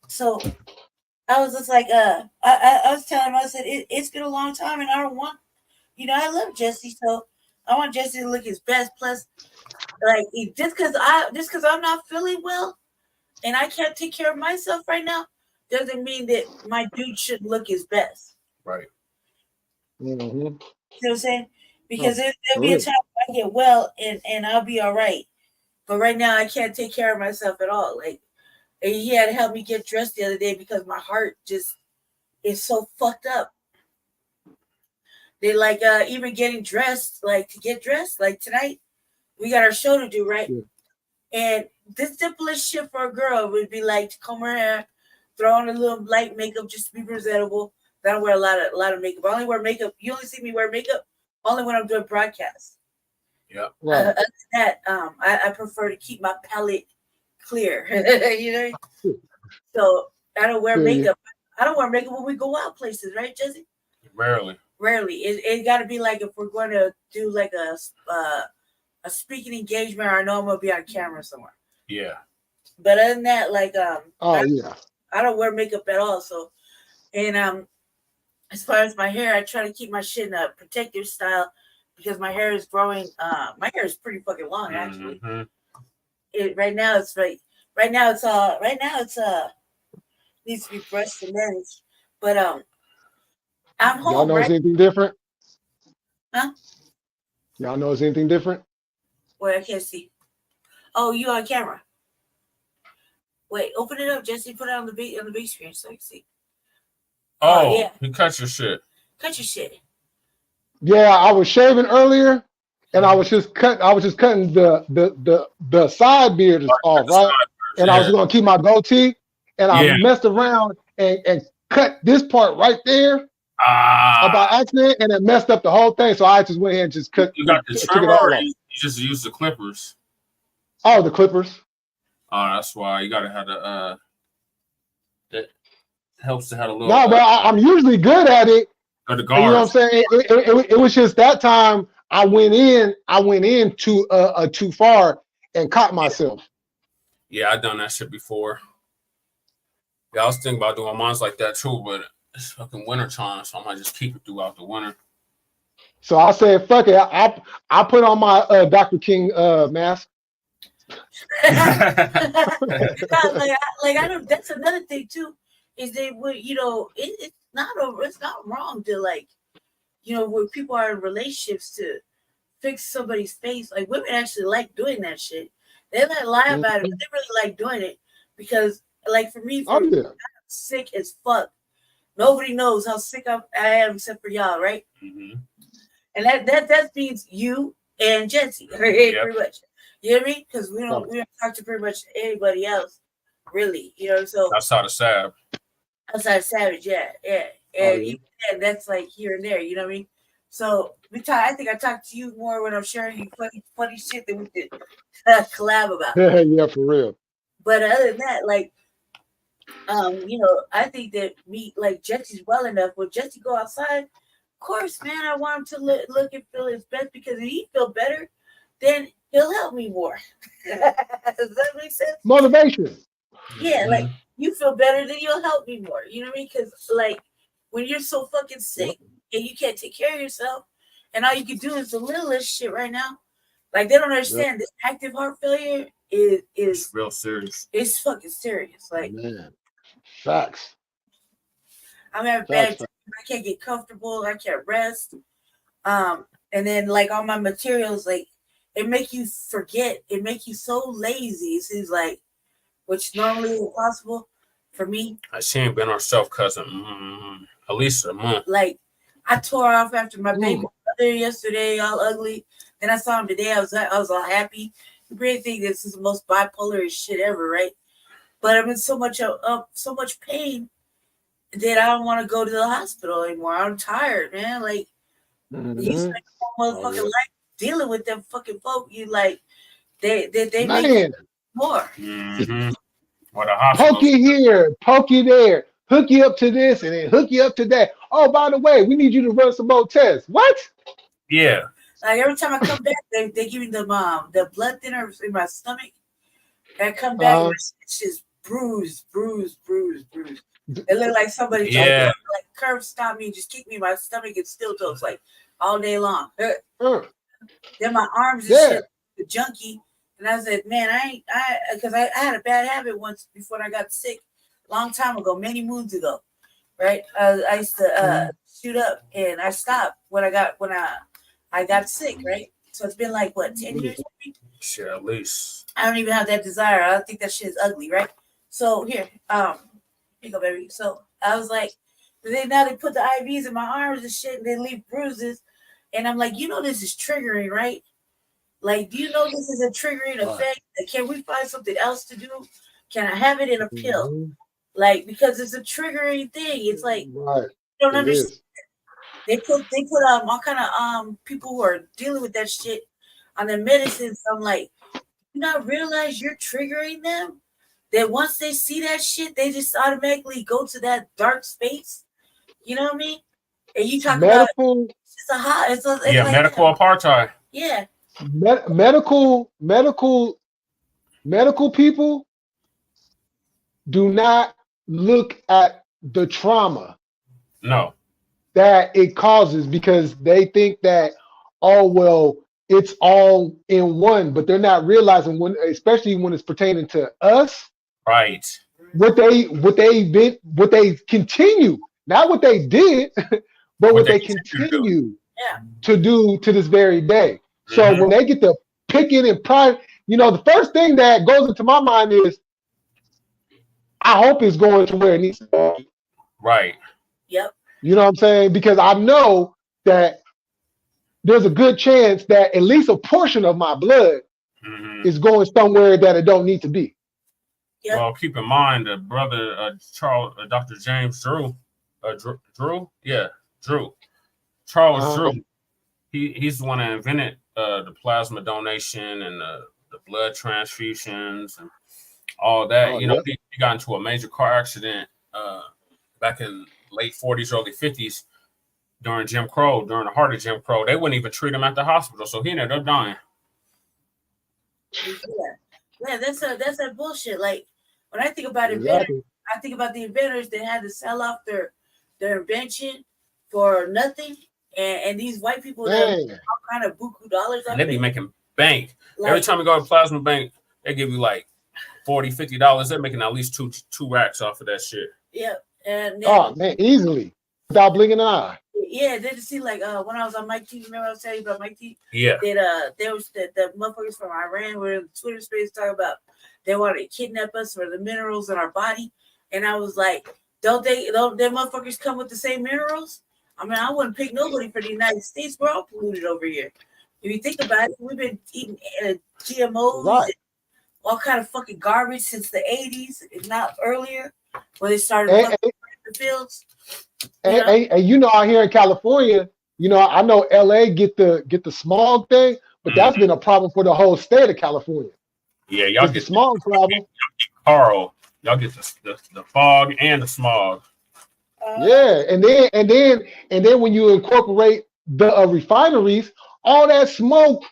S3: So I was just like, I was telling him, I said, it's been a long time, and I don't want, I love Jesse, so I want Jesse to look his best. Plus, like, just because I'm not feeling well, and I can't take care of myself right now, doesn't mean that my dude should look his best.
S4: Right.
S1: Mm-hmm.
S3: You know what I'm saying?
S1: Oh,
S3: Because there'll
S1: for
S3: be a
S1: real.
S3: time when I get well, and I'll be all right. But right now, I can't take care of myself at all. Like, and he had to help me get dressed the other day because my heart just is so fucked up. They like even getting dressed, like to get dressed, like tonight, we got our show to do, right?
S1: Yeah.
S3: And the simplest shit for a girl would be like to comb her hair, throw on a little light makeup just to be presentable. I don't wear a lot of makeup. I only wear makeup. You only see me wear makeup only when I'm doing broadcasts.
S4: Yeah.
S1: Right.
S3: Other than that, I prefer to keep my palate clear. You know, so I don't wear
S1: Feel you.
S3: makeup. I don't wear makeup when we go out places, right, Jesse?
S4: Rarely.
S3: Rarely. It got to be like if we're going to do like a speaking engagement, or I know I'm gonna be on camera somewhere.
S4: Yeah.
S3: But other than that, like
S1: Oh yeah.
S3: I don't wear makeup at all. So, and as far as my hair, I try to keep my shit in a protective style because my hair is growing. My hair is pretty fucking long actually.
S4: Mm-hmm.
S3: Right now it's right now it's needs to be brushed and managed. But I'm
S1: Y'all
S3: home,
S1: notice
S3: right?
S1: anything different?
S3: Huh?
S1: Y'all notice anything different?
S3: Wait, I can't see. Oh, you on camera? Wait, open it up, Jesse. Put it on the big screen so I can see.
S4: Oh,
S3: Yeah.
S4: you cut your shit.
S3: Cut your shit.
S1: Yeah, I was shaving earlier, and I was just cutting the side beard is off, right? And I was
S4: Yeah.
S1: gonna keep my goatee, and I
S4: Yeah.
S1: messed around and cut this part right there by accident, and it messed up the whole thing. So I just went ahead and just cut,
S4: You got the
S1: took it
S4: trimmer,
S1: all
S4: or
S1: off.
S4: you just use the clippers?
S1: Oh, the clippers.
S4: Oh, that's why you gotta have the that helps to have a little.
S1: No, but I'm usually good at it.
S4: The
S1: And you know what I'm
S4: guards.
S1: saying? It was just that time I went in too far and caught myself.
S4: Yeah, I done that shit before. Yeah, I was thinking about doing mine like that too, but it's fucking winter time, so I might just keep it throughout the winter.
S1: So I said, fuck it. I put on my Dr. King mask.
S3: like I don't. That's another thing too. Is they would it's not wrong to like when people are in relationships to fix somebody's face. Like women actually like doing that shit. They don't lie about it, but they really like doing it because like for me,
S1: Oh
S3: I'm
S1: yeah.
S3: sick as fuck. Nobody knows how sick I am except for y'all, right?
S4: Mm-hmm.
S3: And that means you and Jesse, pretty much. You know what I mean? Because we don't talk to pretty much anybody else, really. So
S4: outside of Sab.
S3: Outside of Savage, yeah. And even then, that's like here and there. You know what I mean? So I think I talk to you more when I'm sharing you funny shit that we could collab about.
S1: Yeah, for real.
S3: But other than that, like, I think that Jesse's well enough. Will Jesse go outside? Of course, man. I want him to look and feel his best because if he feel better, then he'll help me more. Does that make sense?
S1: Motivation.
S3: Yeah, like you feel better, then you'll help me more. You know what I mean? Because like when you're so fucking sick and you can't take care of yourself, and all you can do is the littlest shit right now. Like they don't understand this active heart failure is
S4: It's real serious.
S3: It's fucking serious. Like
S1: man, facts.
S3: I'm having bad dreams. I can't get comfortable. I can't rest. And then like all my materials, like it make you forget. It make you so lazy. It seems like, which normally is impossible for me.
S4: She ain't been herself, cousin. At least a month.
S3: Like I tore off after my baby brother yesterday, all ugly. Then I saw him today. I was all happy. You really think this is the most bipolar shit ever, right? But I'm in so much pain that I don't want to go to the hospital anymore. I'm tired, man. Like you spend your motherfucking life dealing with them fucking folk. You like they make you more.
S4: Mm-hmm. What a hospital.
S1: Poke you here, poke you there, hook you up to this, and then hook you up to that. Oh, by the way, we need you to run some more tests. What?
S4: Yeah.
S3: Like every time I come back, they give me the blood thinner in my stomach. And I come back, it's just bruised. It looked like somebody tried to like curb stop me, just kick me in my stomach and steel toes like all day long. Then my arms and shit, the junkie. And I said, man, because I had a bad habit once before I got sick, long time ago, many moons ago, right? I used to shoot up, and I stopped when I got sick, right? So it's been like what 10 years?
S4: Sure, at least.
S3: I don't even have that desire. I don't think that shit is ugly, right? So here you go, baby. So I was like, now they put the IVs in my arms and shit, and they leave bruises, and I'm like, this is triggering, right? Like, do you know this is a triggering effect? Can we find something else to do? Can I have it in a pill? Like, because it's a triggering thing. It's like you don't understand. They put all kind of people who are dealing with that shit on their medicines. I'm like, you not realize you're triggering them? That once they see that shit, they just automatically go to that dark space. You know what I mean? And you talk about
S1: medical,
S3: it's a hot. It's
S4: Yeah,
S3: like
S4: medical apartheid.
S3: yeah,
S1: medical people do not look at the trauma
S4: No.
S1: that it causes because they think that, oh well, it's all in one, but they're not realizing when, especially when it's pertaining to us,
S4: Right.
S1: what they continue, not what they did, but what they continue
S3: yeah.
S1: to do to this very day. So
S4: Mhm.
S1: when they get to picking and prying, the first thing that goes into my mind is, I hope it's going to where it needs to go.
S4: Right.
S3: Yep.
S1: You know what I'm saying? Because I know that there's a good chance that at least a portion of my blood is going somewhere that it don't need to be.
S3: Yep.
S4: Well, keep in mind that brother Charles, Dr. James Drew, Charles Drew. He's the one that invented the plasma donation and the blood transfusions and all that. He got into a major car accident back in late 40s, early 50s during Jim Crow, during the heart of Jim Crow. They wouldn't even treat him at the hospital, so he ended up dying.
S3: Yeah, that's that bullshit. Like when I think about inventors, I think about the inventors that had to sell off their invention for nothing, and these white people that have all kind of buku dollars.
S4: And they be making bank. Every time you go to Plasma Bank, they give you like $40, $50. They're making at least two racks off of that shit.
S3: Yeah, and then,
S1: man, easily without blinking an eye.
S3: Yeah, they just see like when I was on Mike T. Remember I was telling you about Mike T?
S4: Yeah.
S3: That there was the motherfuckers from Iran were in the Twitter space talking about they wanted to kidnap us for the minerals in our body, and I was like, don't their motherfuckers come with the same minerals? I mean, I wouldn't pick nobody for the United States. We're all polluted over here. If you think about it, we've been eating GMOs, and all kind of fucking garbage since the 80s, if not earlier, when they started fucking the fields.
S1: And out here in California, I know LA get the smog thing, but that's been a problem for the whole state of California.
S4: Yeah, y'all get
S1: the smog problem.
S4: Y'all get the fog and the smog.
S1: Yeah, and then when you incorporate the refineries, all that smoke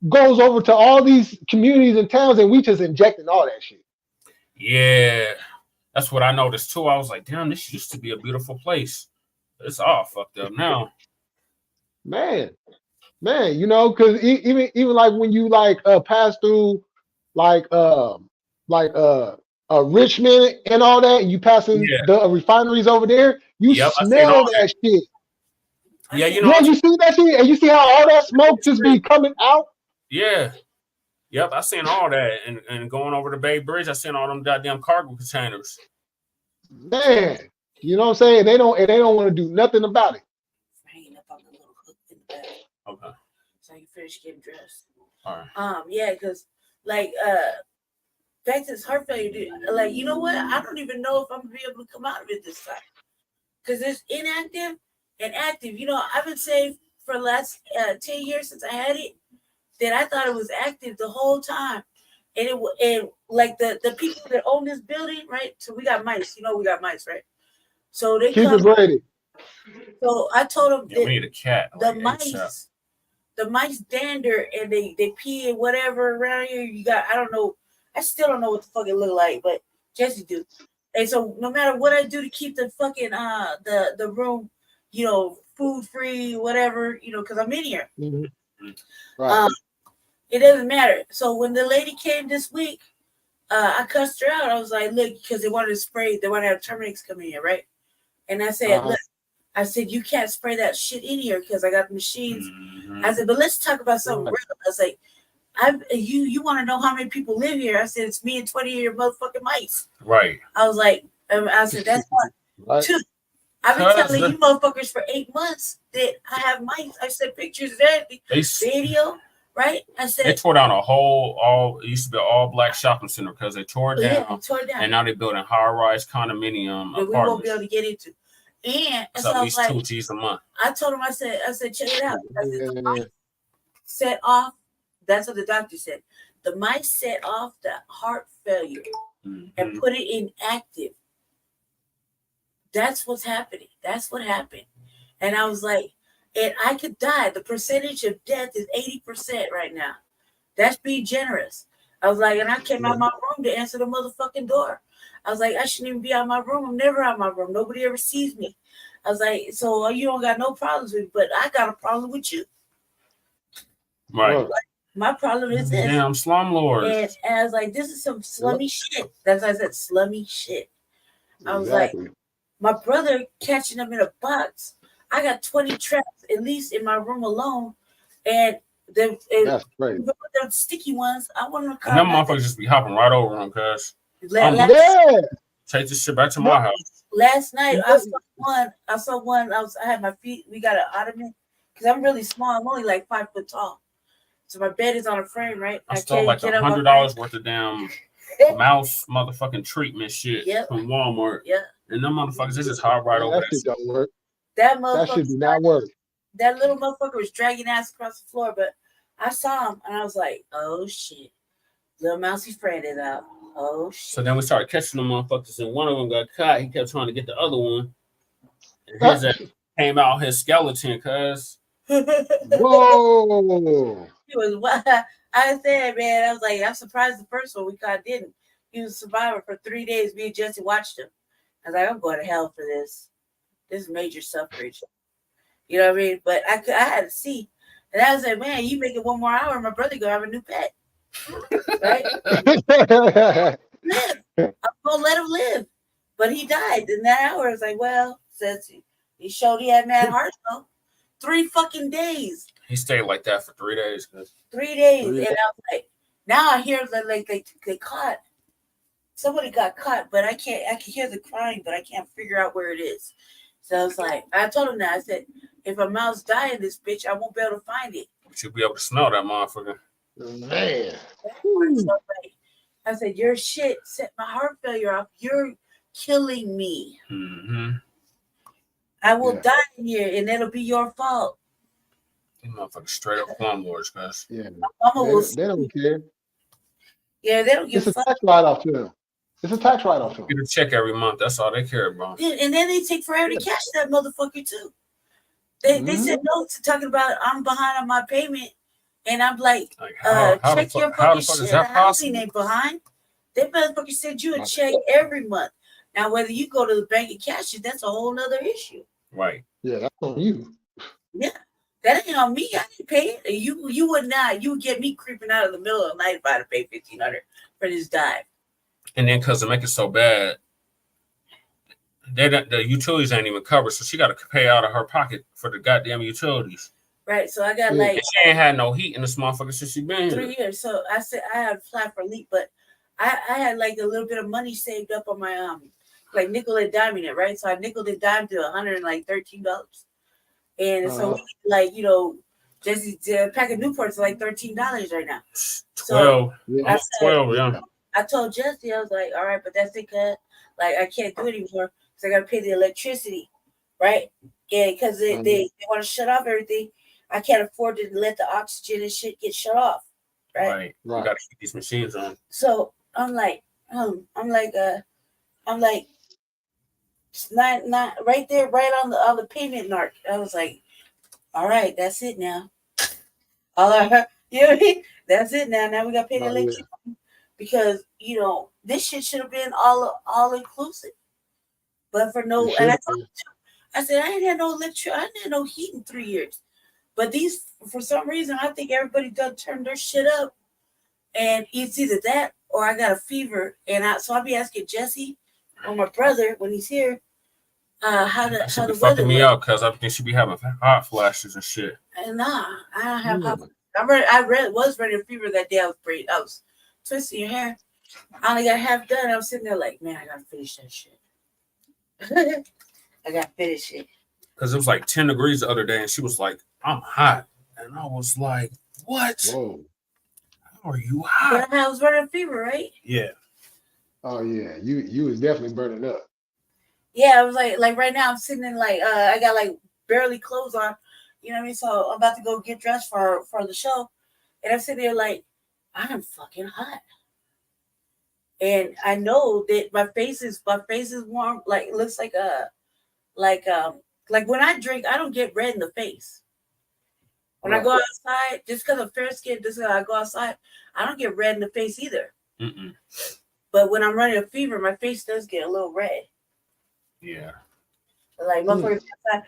S1: goes over to all these communities and towns, and we just injecting all that shit.
S4: Yeah, that's what I noticed too. I was like, damn, this used to be a beautiful place. It's all fucked up now.
S1: Man, because even like when you pass through Richmond and all that, and you passing the refineries over there, you smell that shit.
S4: Yeah,
S1: you see that shit, and you see how all that smoke just be coming out.
S4: Yeah. Yep, I seen all that, and going over the Bay Bridge, I seen all them goddamn cargo containers.
S1: Man, you know what I'm saying? They don't want to do nothing about it.
S3: Hanging up on the little hook in the back.
S4: Okay.
S3: So you finish getting dressed.
S4: All right.
S3: Yeah, because back to this heart failure, dude. Like, you know what? I don't even know if I'm gonna be able to come out of it this time. Because there's inactive and active. I've been saying for the last 10 years since I had it that I thought it was active the whole time. And like the people that own this building, right? So we got mice. We got mice, right? So they
S1: keep it graded.
S3: So I told them
S4: we need a cat.
S3: The mice dander and they pee and whatever around here. You got, I don't know. I still don't know what the fuck it look like, but Jesse do. And so no matter what I do to keep the fucking the room, food free, whatever, because I'm in here.
S1: Mm-hmm. Right.
S3: It doesn't matter. So when the lady came this week, I cussed her out. I was like, look, because they wanted to spray, they wanted to have Terminix come in here, right? And I said, look, I said, you can't spray that shit in here because I got the machines. Mm-hmm. I said, but let's talk about something real. I was like, you want to know how many people live here? I said, it's me and 20 of your motherfucking mice.
S4: Right.
S3: I was like, I said, that's one. Right. Two, I've been telling you motherfuckers for 8 months that I have mice. I said pictures of everything. Video. Right? I said
S4: they tore down it used to be an all black shopping center because they tore it down. And now they're building high-rise condominium apartments.
S3: We won't be able to get into. And
S4: it's at least like, $2 G's a month.
S3: I told him, I said, check it out. I said, set off That's what the doctor said. The mice set off the heart failure and put it in active. That's what's happening. That's what happened. And I was like, and I could die. The percentage of death is 80% right now. That's being generous. I was like, and I came out of my room to answer the motherfucking door. I was like, I shouldn't even be out of my room. I'm never out of my room. Nobody ever sees me. I was like, so you don't got no problems with me, but I got a problem with you.
S4: Right.
S3: Like, my problem is this.
S4: Damn slumlords.
S3: And I was like, this is some slummy shit. That's why I said slummy shit. I was like, my brother catching them in a box. I got 20 traps at least in my room alone, and
S1: that's crazy.
S3: Them sticky ones. I want to come.
S4: And them motherfuckers just be hopping right over them, cuz. Take this shit back to my house.
S3: Last night I saw one. I had my feet. We got an ottoman because I'm really small. I'm only like 5 foot tall, so my bed is on a frame, right?
S4: I stole like $100 worth of damn mouse motherfucking treatment shit from Walmart.
S3: Yeah.
S4: And them motherfuckers, they just hop right over
S1: that shit. Don't work.
S3: That
S1: shit do not work.
S3: That little motherfucker was dragging ass across the floor, but I saw him and I was like, oh shit. Little mousy friend is out. Oh shit.
S4: So then we started catching them motherfuckers, and one of them got caught. He kept trying to get the other one. And his came out his skeleton, cuz.
S1: Whoa.
S3: He was I said, man, I was like, I'm surprised the first one we caught didn't. He was a survivor for 3 days. Me and Jesse watched him. I was like, I'm going to hell for this. This is major suffrage. You know what I mean? But I had to see. And I was like, man, you make it 1 more hour, my brother gonna have a new pet. Right? Live. I'm gonna let him live. But he died in that hour. I was like, well, says he showed he had mad heart though. 3 fucking days.
S4: He stayed like that for 3 days.
S3: 3 days. And I was like, now I hear that like they caught. Somebody got caught, but I can hear the crying, but I can't figure out where it is. So I was like, I told him that. I said, if a mouse die in this bitch, I won't be able to find it.
S4: But you'll be able to smell that motherfucker.
S1: Man.
S3: So I said, your shit set my heart failure off. You're killing me.
S4: Mm-hmm.
S3: I will die in here, and it'll be your fault.
S4: These motherfuckers straight up slumlords, guys.
S1: Yeah.
S3: They
S1: don't care.
S3: Yeah, they don't give a fuck.
S1: It's a tax write-off to them. It's a tax write-off to them.
S4: Get a check every month. That's all they care about.
S3: Yeah, and then they take forever to cash that motherfucker too. They said no to talking about I'm behind on my payment, and I'm like check your fucking shit. The housing ain't behind. They motherfucker send you a check every month. Now whether you go to the bank and cash it, that's a whole nother issue.
S4: Right.
S1: Yeah, that's on you.
S3: Yeah, that ain't on me. I didn't pay it. You would not. You would get me creeping out of the middle of the night if I had to pay $1,500 for this dive.
S4: And then because they make it so bad, the utilities ain't even covered, so she got to pay out of her pocket for the goddamn utilities.
S3: Right. So I got
S4: and she ain't had no heat in this motherfucker since she been
S3: 3 years. So I said I had applied for LEAP, but I had like a little bit of money saved up on my like nickel and diming it, right? So I nickel and dime to $113. And so like, you know, Jesse, a pack of Newports is like $13 right now.
S4: 12.
S3: So
S4: 12, yeah.
S3: I told Jesse, I was like, all right, but that's it, cuz like I can't do it anymore because I gotta pay the electricity, right? Yeah, because they want to shut off everything. I can't afford to let the oxygen and shit get shut off. Right.
S4: You gotta keep these machines on.
S3: So I'm like, not right there, right on the payment mark. I was like, all right, that's it now. All right, you know what I mean? That's it now. Now we got to pay the electricity because you know this shit should have been all inclusive, but for no. And I said I ain't had no electricity. I didn't have no heat in 3 years. But these, for some reason, I think everybody done turned their shit up, and it's either that or I got a fever, and so I'll be asking Jesse or my brother when he's here, how the weather.
S4: Fucking me up because I think she be having hot flashes and shit.
S3: And nah, I don't have hot. I was ready to fever that day. I was twisting your hair. I only got half done. I was sitting there like, man, I gotta finish that shit. I gotta finish it.
S4: Because it was like 10 degrees the other day, and she was like, I'm hot. And I was like, what?
S1: Whoa.
S4: How are you hot?
S3: But I was running a fever, right?
S4: Yeah.
S1: Oh, yeah. You was definitely burning up.
S3: Yeah, I was like right now I'm sitting in like, I got like barely clothes on. You know what I mean? So I'm about to go get dressed for the show. And I'm sitting there like, I'm fucking hot. And I know that my face is warm, like it looks like like when I drink, I don't get red in the face. When I go outside, just because I'm fair skinned, just because I go outside, I don't get red in the face either.
S4: Mm-mm.
S3: But when I'm running a fever, my face does get a little red.
S4: Yeah.
S3: Like motherfuckers outside,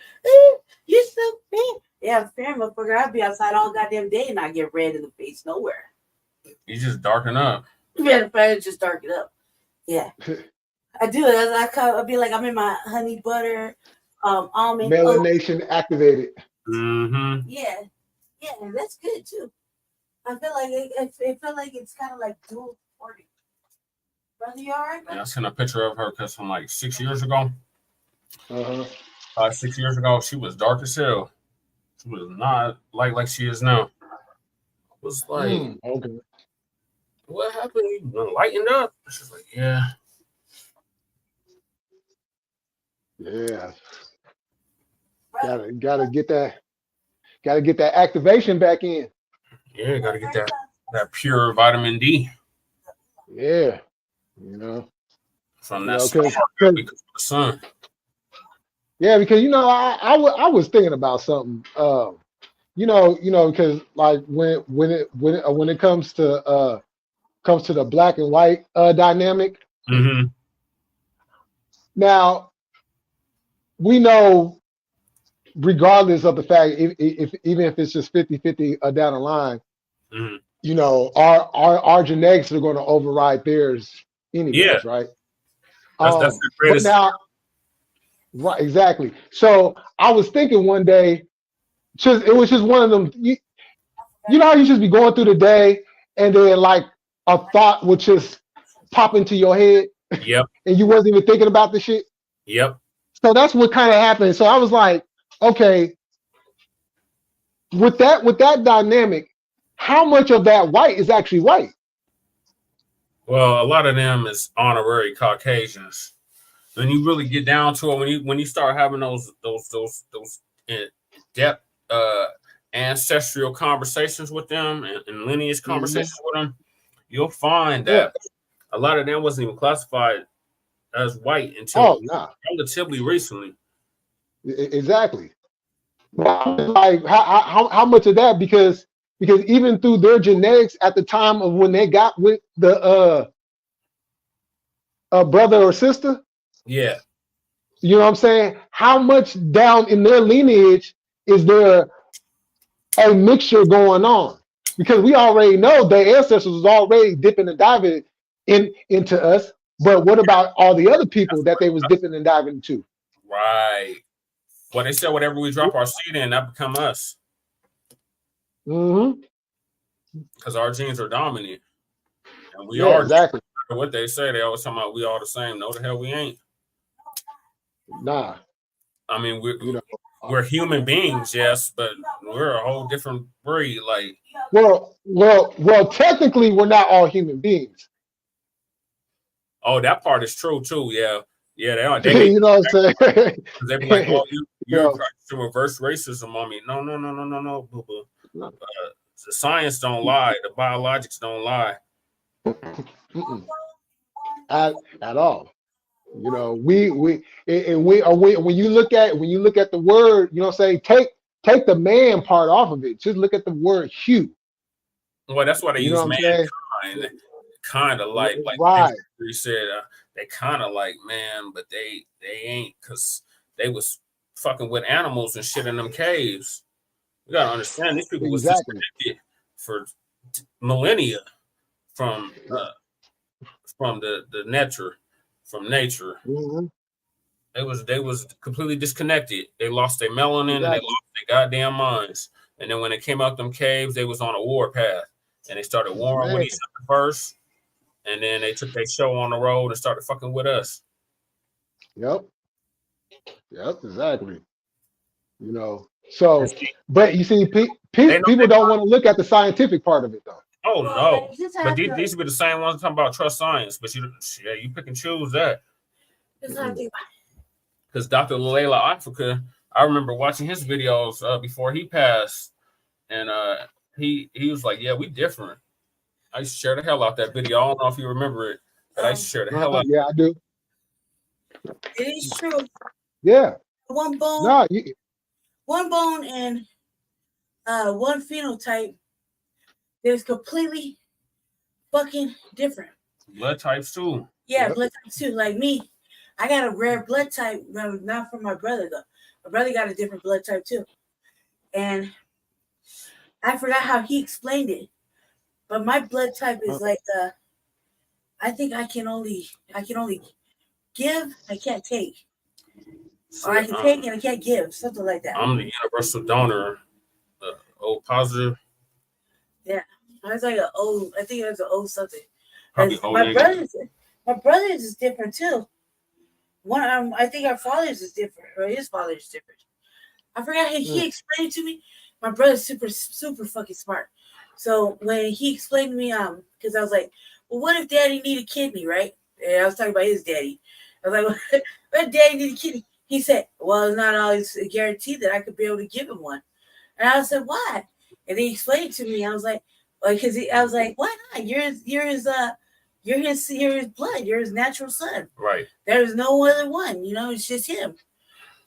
S3: you so fair. Yeah, fair motherfucker. I'd be outside all goddamn day and not get red in the face nowhere.
S4: You just darken up.
S3: Yeah, the just darken up. Yeah. I do it. I'll be like, I'm in my honey butter, almond.
S1: Melanation activated.
S4: Mm-hmm.
S3: Yeah, that's good too. I feel like it feel like it's kind of like dual supporting. Brother, you all right?
S4: Yeah, I seen a picture of her because from like 6 years ago. 6 years ago, she was dark as hell. She was not like she is now. It was like,
S1: okay.
S4: What happened? You lightened up? She's like, yeah.
S1: Yeah. Gotta get that activation back in.
S4: Yeah, gotta get that pure vitamin D.
S1: Yeah. You know.
S4: From that because of the sun.
S1: Yeah, because I was thinking about something. Because like when it comes to the black and white dynamic.
S4: Mm-hmm.
S1: Now we know, regardless of the fact, if even if it's just 50-50 down the line, our genetics are going to override theirs anyways, right?
S4: That's the greatest.
S1: But now, right, exactly. So I was thinking one day, it was just one of them. You know how you just be going through the day, and then like a thought would just pop into your head.
S4: Yep.
S1: And you wasn't even thinking about the shit.
S4: Yep.
S1: So that's what kind of happened. So I was like, okay, with that dynamic, how much of that white is actually white?
S4: Well, a lot of them is honorary Caucasians. When you really get down to it, when you start having those in depth ancestral conversations with them and lineage conversations with them, you'll find that a lot of them wasn't even classified as white until relatively recently.
S1: Exactly. Like how much of that because even through their genetics at the time of when they got with the brother or sister,
S4: you
S1: know what I'm saying? How much down in their lineage is there a mixture going on? Because we already know their ancestors was already dipping and diving into us. But what about all the other people that they was dipping and diving into?
S4: Right. Well, they said whatever we drop our seed in, that become us.
S1: Mm-hmm.
S4: Because our genes are dominant. And we are
S1: exactly
S4: what they say. They always talking about we all the same. No, the hell we ain't.
S1: Nah.
S4: I mean, we're human beings, yes, but we're a whole different breed. Like,
S1: well, technically, we're not all human beings.
S4: Oh, that part is true too. Yeah, they are.
S1: You know what I'm saying?
S4: They be like, "Oh, you're practicing reverse racism on me." No, boo boo. The science don't lie. The biologics don't lie.
S1: At all. You know, when you look at the word, you know, say take the man part off of it. Just look at the word hue.
S4: Well, that's why they use mankind. Kind of like
S1: right.
S4: You said they kind of like man, but they ain't because they was fucking with animals and shit in them caves. You gotta understand these people was disconnected for millennia from the nature. From nature.
S1: Mm-hmm.
S4: They was completely disconnected. They lost their melanin and they lost their goddamn minds. And then when they came out them caves, they was on a war path. And they started warring with each other first. And then they took their show on the road and started fucking with us.
S1: Yep, exactly. You know, so but you see, people don't want to look at the scientific part of it though.
S4: Oh no! But these be the same ones talking about trust science. But you pick and choose that. Because Dr. Layla Africa, I remember watching his videos before he passed, and he was like, yeah, we different. I used to share the hell out that video. I don't know if you remember it, but I used to share the hell out.
S1: Yeah, I do.
S3: It is true.
S1: Yeah.
S3: One bone.
S1: No,
S3: one bone and one phenotype. There's completely fucking different.
S4: Blood types too.
S3: Yeah, blood types too. Like me, I got a rare blood type. Not from my brother though. My brother got a different blood type too, and I forgot how he explained it. But my blood type is like I think I can only give, I can't take. Or I can take and I can't give, something like that.
S4: I'm the universal donor, O positive.
S3: Yeah, I was like I think it was an O something.
S4: Probably
S3: my brothers is different too. One, I think our father's is different, or his father's different. I forgot how he explained it to me. My brother's super fucking smart. So when he explained to me, because I was like, well, what if daddy need a kidney, right? And I was talking about his daddy. I was like, what if daddy need a kidney? He said, well, it's not always a guarantee that I could be able to give him one. And I said, why? And he explained it to me. I was like, because I was like, why not? You're his blood. You're his natural son.
S4: Right.
S3: There's no other one. You know, it's just him.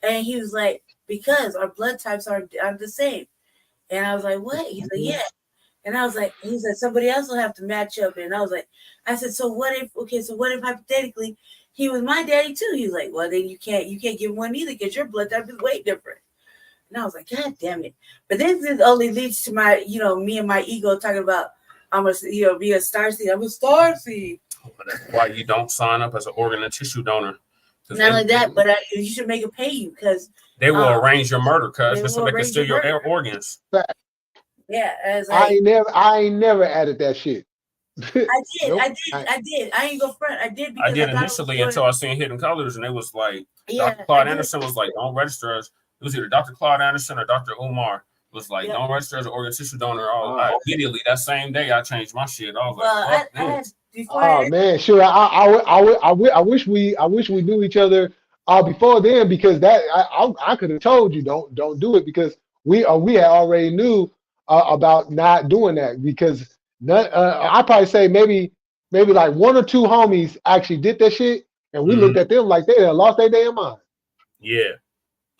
S3: And he was like, because our blood types are the same. And I was like, what? He's like, yeah. And I was like, he said, somebody else will have to match up. And I said, so what if hypothetically he was my daddy too? He was like, well, then you can't give one either because your blood type is way different. And I was like, God damn it. But this only leads to my, me and my ego talking about I'm a, be a star seed. I'm a star seed.
S4: That's why you don't sign up as an organ and tissue donor.
S3: Not only that, but you should make it pay you because
S4: they will arrange your murder, cuz so they can steal your organs.
S3: Yeah,
S1: I ain't never added that shit.
S3: I did. Nope. I did. I ain't go front. I did.
S4: I did initially until I seen Hidden Colors, and it was like Dr. Claude Anderson was like, don't register as. It was either Dr. Claude Anderson or Dr. Umar was like, don't register as an organ tissue donor. Immediately that same day, I changed my shit. I was like,
S1: man, sure. I wish we knew each other before then, because that I could have told you don't do it, because we had already knew about not doing that, because I probably say maybe like one or two homies actually did that shit, and we looked at them like they had lost their damn mind.
S4: Yeah.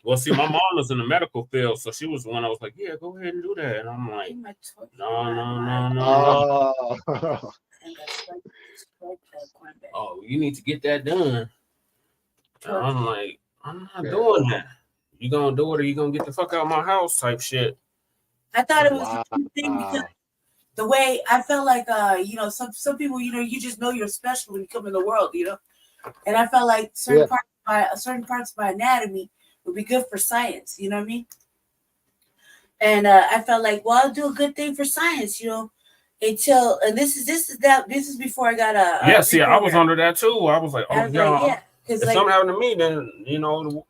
S4: Well, see, my mom was in the medical field, so she was the one I was like, yeah, go ahead and do that. And I'm like, no. Oh, you need to get that done. And I'm like, I'm not doing that. You gonna do it, or you gonna get the fuck out of my house type shit.
S3: I thought it was a good thing because the way I felt like, some people, you just know you're special when you come in the world, and I felt like certain parts of my anatomy would be good for science, you know what I mean? And I felt like, well, I'll do a good thing for science, until, and this is before I got
S4: I was under that too. I was like, if something happened to me, then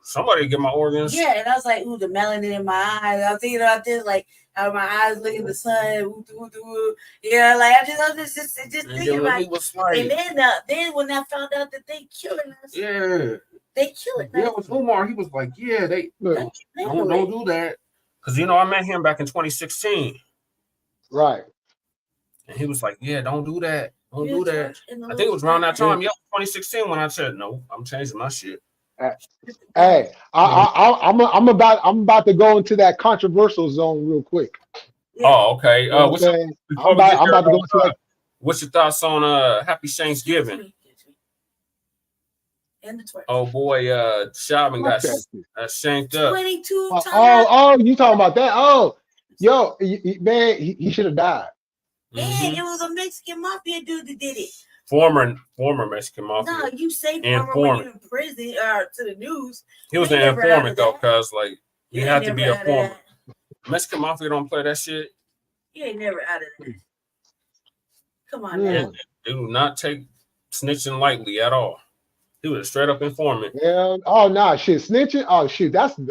S4: somebody get my organs.
S3: Yeah, and I was like, ooh, the melanin in my eyes. I was thinking about this, like how my eyes look in the sun. Like I was just thinking about it. Like, and then when I found out that they killing us, they killing us.
S4: Yeah, it was Umar. He was like, yeah, they don't do that, because I met him back in 2016.
S1: Right.
S4: And he was like, yeah, don't do that. Don't do that. I think it was around that time, 2016, when I said, no, I'm changing my shit.
S1: Hey, I'm about to go into that controversial zone real quick.
S4: Oh, okay. What's your thoughts on Happy Thanksgiving? Oh boy, Shabin got shanked up.
S3: 22 times.
S1: Oh, you talking about that? Oh, yo, man, he should have died.
S3: Man, it was a Mexican mafia dude that did it.
S4: Former Mexican mafia.
S3: No, you say former when you're in prison or to the news.
S4: He was an informant though, cause like he had to be a former. Mexican mafia don't play that shit.
S3: He ain't never out of that. Come on, man.
S4: They do not take snitching lightly at all. He was a straight up informant.
S1: Yeah. Oh nah, shit, snitching. Oh shit, that's a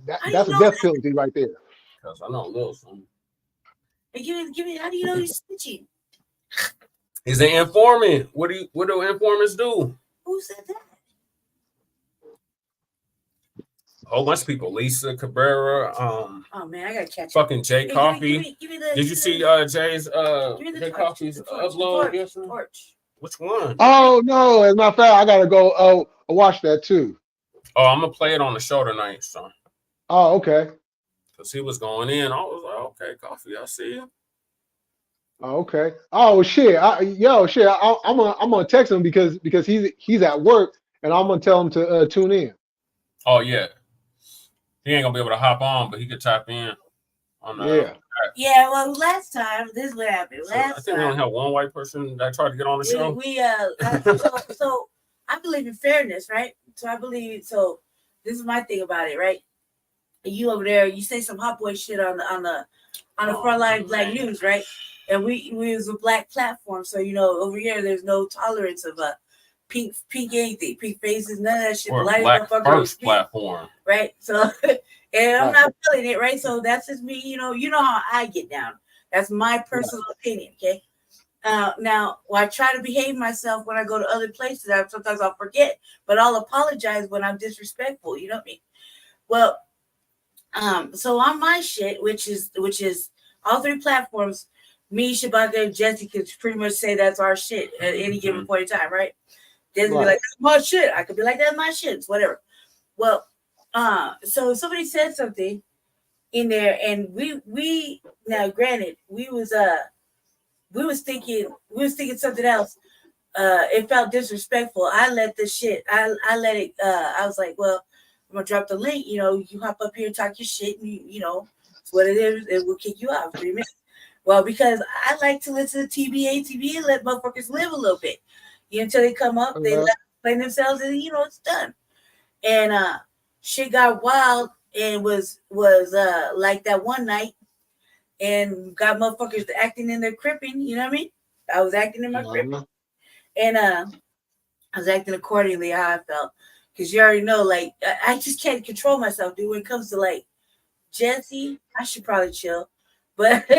S1: death penalty right there.
S4: Cause I know a little something.
S3: Give me. How do you know he's snitching?
S4: He's an informant. What do informants do?
S3: Who said that?
S4: a whole bunch of people. Lisa Cabrera.
S3: Oh man, I gotta catch
S4: fucking Jay Coffee.
S3: Give me the,
S4: Did you see Jay's Jay Coffee's upload yesterday? Which one?
S1: Oh no! As a matter of fact, I gotta go watch that too.
S4: Oh, I'm gonna play it on the show tonight, so.
S1: Oh, okay.
S4: Cause he was going in. I was like, okay, Coffee, I see you.
S1: Oh, okay. Oh shit! I'm gonna text him because he's at work, and I'm gonna tell him to tune in.
S4: Oh yeah, he ain't gonna be able to hop on, but he could tap in on
S3: yeah. Well, last time this is what happened.
S4: I think we only have one white person that tried to get on the show.
S3: So I believe in fairness, right? So I believe so. This is my thing about it, right? You over there, you say some hot boy shit on the front line Black News, right? And we use a black platform, so over here there's no tolerance of pink anything, pink faces, none of that shit.
S4: Or black first platform,
S3: right? So, and I'm not feeling it, right? So that's just me, you know how I get down. That's my personal opinion, okay? Now, I try to behave myself when I go to other places. Sometimes I'll forget, but I'll apologize when I'm disrespectful. You know what I mean? Well, so on my shit, which is all three platforms, me, Shabaka, and Jesse could pretty much say that's our shit at any given point in time, right? Jesse could be like, that's my shit. I could be like, that's my shit. It's whatever. Well, so somebody said something in there, and we now granted we was thinking something else. It felt disrespectful. I let the shit. I let it. I was like, well, I'm gonna drop the link. You hop up here and talk your shit, and it's what it is. It will kick you out 3 minutes. Well, because I like to listen to TBA and let motherfuckers live a little bit. Until they come up, they play themselves, and it's done. And shit got wild and was like that one night, and got motherfuckers acting in their cripping. You know what I mean? I was acting in my cripping, and I was acting accordingly how I felt. Because you already know, like, I just can't control myself, dude. When it comes to like Jesse, I should probably chill, but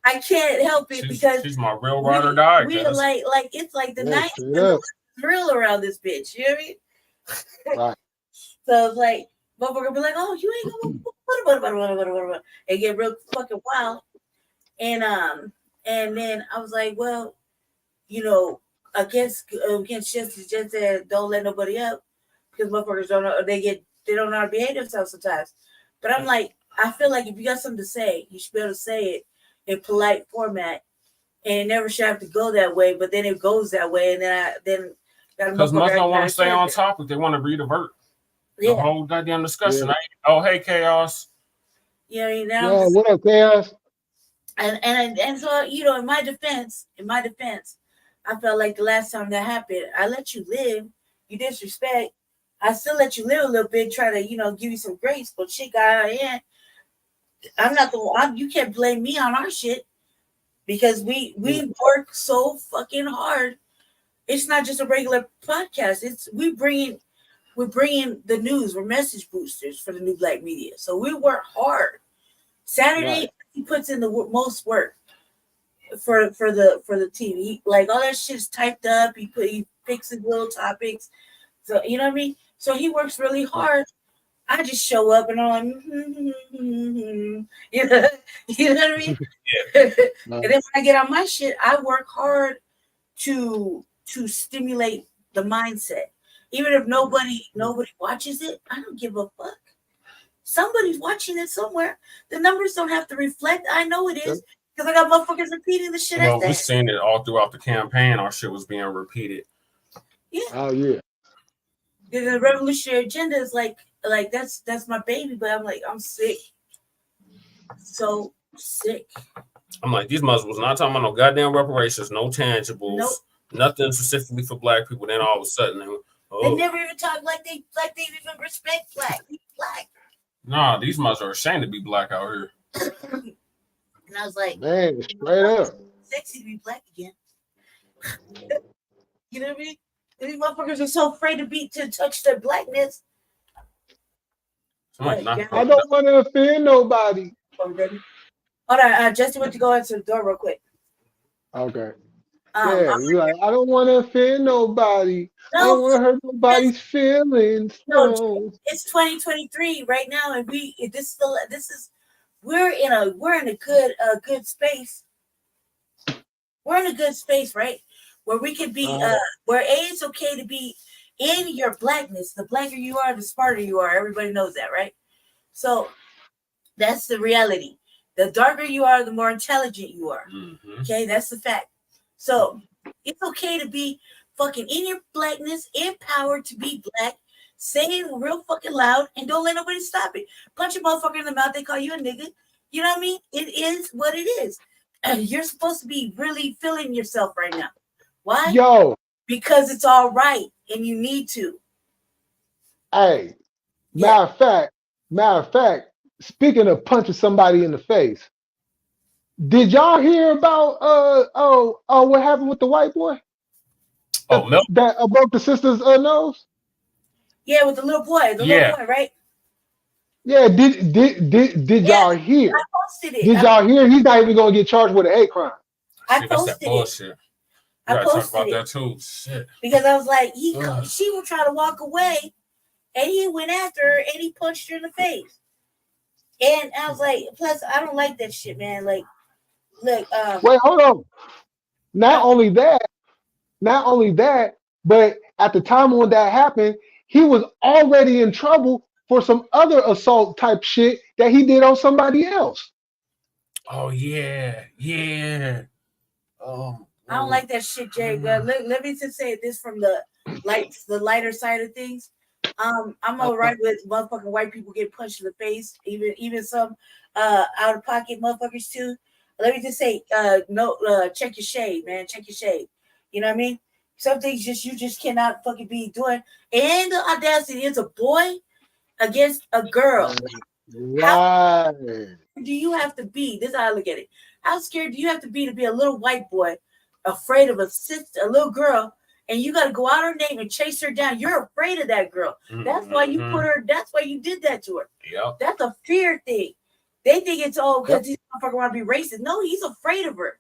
S3: I can't help it because
S4: she's my real ride or die.
S3: We like it's like the 90s real around this bitch. You know what I mean?
S1: Right.
S3: So it's like motherfucker be like, oh, you ain't gonna and get real fucking wild. And then I was like, well, against Jesse just said don't let nobody up because motherfuckers don't know they don't know how to behave themselves sometimes. But I'm like, I feel like if you got something to say, you should be able to say it in polite format, and it never should have to go that way. But then it goes that way, and then
S4: because most don't want to stay on topic; they want to redivert the whole goddamn discussion. Yeah. Oh, hey, Chaos.
S3: Yeah,
S1: what up, Chaos?
S3: And so in my defense, I felt like the last time that happened, I let you live. You disrespect. I still let you live a little bit, try to give you some grace, but shit got out of hand. I'm not the one. You can't blame me on our shit because we work so fucking hard. It's not just a regular podcast. We're bringing the news. We're message boosters for the new black media. So we work hard. Saturday he puts in the most work for the team. He like all that shit's typed up. He fixes little topics. So you know what I mean. So he works really hard. I just show up and I'm like, you know what I mean? And then when I get on my shit, I work hard to stimulate the mindset. Even if nobody watches it, I don't give a fuck. Somebody's watching it somewhere. The numbers don't have to reflect. I know it is because I got motherfuckers repeating the shit.
S4: Well, we've seen it all throughout the campaign. Our shit was being repeated.
S3: Yeah.
S1: Oh yeah.
S3: The revolutionary agenda is like that's my baby, but I'm like, I'm sick. So sick.
S4: I'm like, these mothers was not talking about no goddamn reparations, no tangibles, nothing specifically for black people. Then all of a sudden,
S3: they never even talk like they even respect black.
S4: Nah, these mothers are ashamed to be black out here.
S3: And I was like,
S1: man, straight up.
S3: Sexy to be black again. You know what I mean? These motherfuckers are so afraid to touch their blackness.
S1: I don't want to offend nobody.
S3: Hold on, Jesse went to go answer the door real quick.
S1: Okay. Yeah, you're like, I don't want to offend nobody. I
S3: No,
S1: don't want to hurt nobody's feelings.
S3: no,
S1: No.
S3: it's 2023 right now, and we're in a good space. We're in a good space, right? Where we can be, where it's okay to be in your blackness. The blacker you are, the smarter you are. Everybody knows that, right? So that's the reality. The darker you are, the more intelligent you are.
S4: Mm-hmm.
S3: Okay, that's the fact. So it's okay to be fucking in your blackness, empowered to be black, say it real fucking loud, and don't let nobody stop it. Punch a motherfucker in the mouth, they call you a nigga. You know what I mean? It is what it is. You're supposed to be really feeling yourself right now. Why?
S1: Yo,
S3: Because it's all right and you need to.
S1: hey,
S3: Yeah.
S1: matter of fact, speaking of punching somebody in the face, did y'all hear about what happened with the white boy?
S4: Oh, Mel?
S1: That broke the sister's nose?
S3: Yeah, with the little boy, little boy, right?
S1: Yeah, did
S3: Yeah,
S1: y'all hear?
S3: I posted it.
S1: Did y'all hear he's not even gonna get charged with a hate crime?
S3: I
S4: That's that
S3: posted
S4: bullshit.
S3: it.
S4: You
S3: I
S4: gotta talk
S3: posted
S4: about
S3: it
S4: that too. Shit.
S3: because I was like, she would try to walk away, and he went after her and he punched her in the face. And I was like, plus I don't like that shit, man. Like, look,
S1: Wait, hold on. Not only that, but at the time when that happened, he was already in trouble for some other assault type shit that he did on somebody else.
S4: Oh yeah.
S3: I don't like that shit, Jay. Let me just say this from the lighter side of things. I'm all right with motherfucking white people get punched in the face, even some out of pocket motherfuckers too. Let me just say, check your shade, man. Check your shade. You know what I mean? Some things you just cannot fucking be doing. And the audacity is a boy against a girl.
S1: Right.
S3: Do you have to be? This is how I look at it. How scared do you have to be a little white boy, afraid of a little girl, and you got to go out her name and chase her down? You're afraid of that girl. That's why you put her. That's why you did that to her.
S4: Yep.
S3: That's a fear thing. They think it's because these motherfuckers want to be racist. No, he's afraid of her.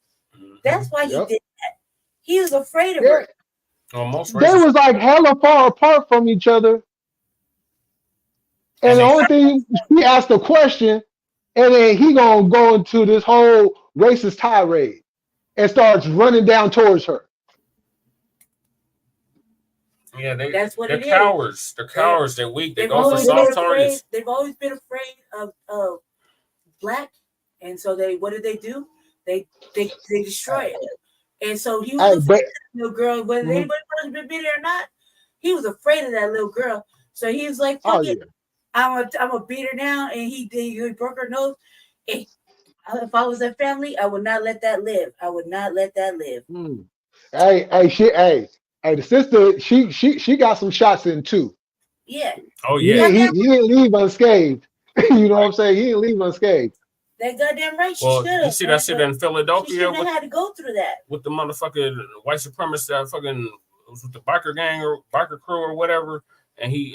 S3: That's why he did that. He was afraid of her.
S4: Almost
S1: they was like hella far apart from each other. And the only thing, he asked a question, and then he gonna go into this whole racist tirade and starts running down towards her.
S4: Yeah,
S3: that's what
S4: they're
S3: it
S4: cowards.
S3: is.
S4: They're cowards. They're weak. They
S3: They've
S4: go for soft targets.
S3: They've always been afraid of black, and so what did they do? They destroy it. And so he was afraid of that little girl, whether anybody was been there or not. He was afraid of that little girl. So he was like, "Fuck it, I'm gonna beat her down." And he broke her nose. And if I was that family, I would not let that live. I would not let that live.
S1: Hey, the sister, she got some shots in too.
S3: Yeah.
S4: Oh yeah.
S1: He didn't leave unscathed. You know what I'm saying? He didn't leave unscathed.
S3: That goddamn right. She
S4: Well,
S3: should have.
S4: you see that shit in Philadelphia?
S3: She shouldn't have had to go through that
S4: with the motherfucking white supremacist that fucking was with the biker gang or biker crew or whatever, and he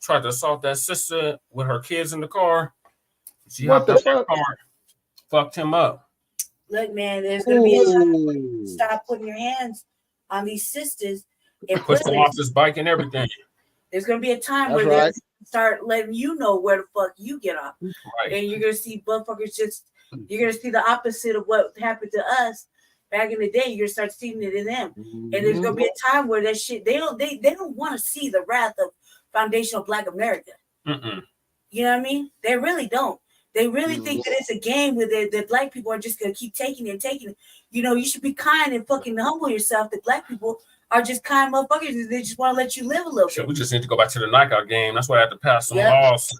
S4: tried to assault that sister with her kids in the car. She hopped out that car, fucked him up.
S3: Look, man, there's gonna be a time where you stop putting your hands on these sisters and
S4: push them off this bike and everything.
S3: There's gonna be a time where they start letting you know where the fuck you get off, and you're gonna see motherfuckers you're gonna see the opposite of what happened to us back in the day. You're gonna start seeing it in them, and there's gonna be a time where that shit they don't want to see the wrath of foundational Black America. You know what I mean? They really don't. They really think that it's a game where that Black people are just gonna keep taking it. You know, you should be kind and fucking humble yourself. That Black people are just kind motherfuckers. They just want to let you live a little bit.
S4: We just need to go back to the knockout game. That's why I have to pass some laws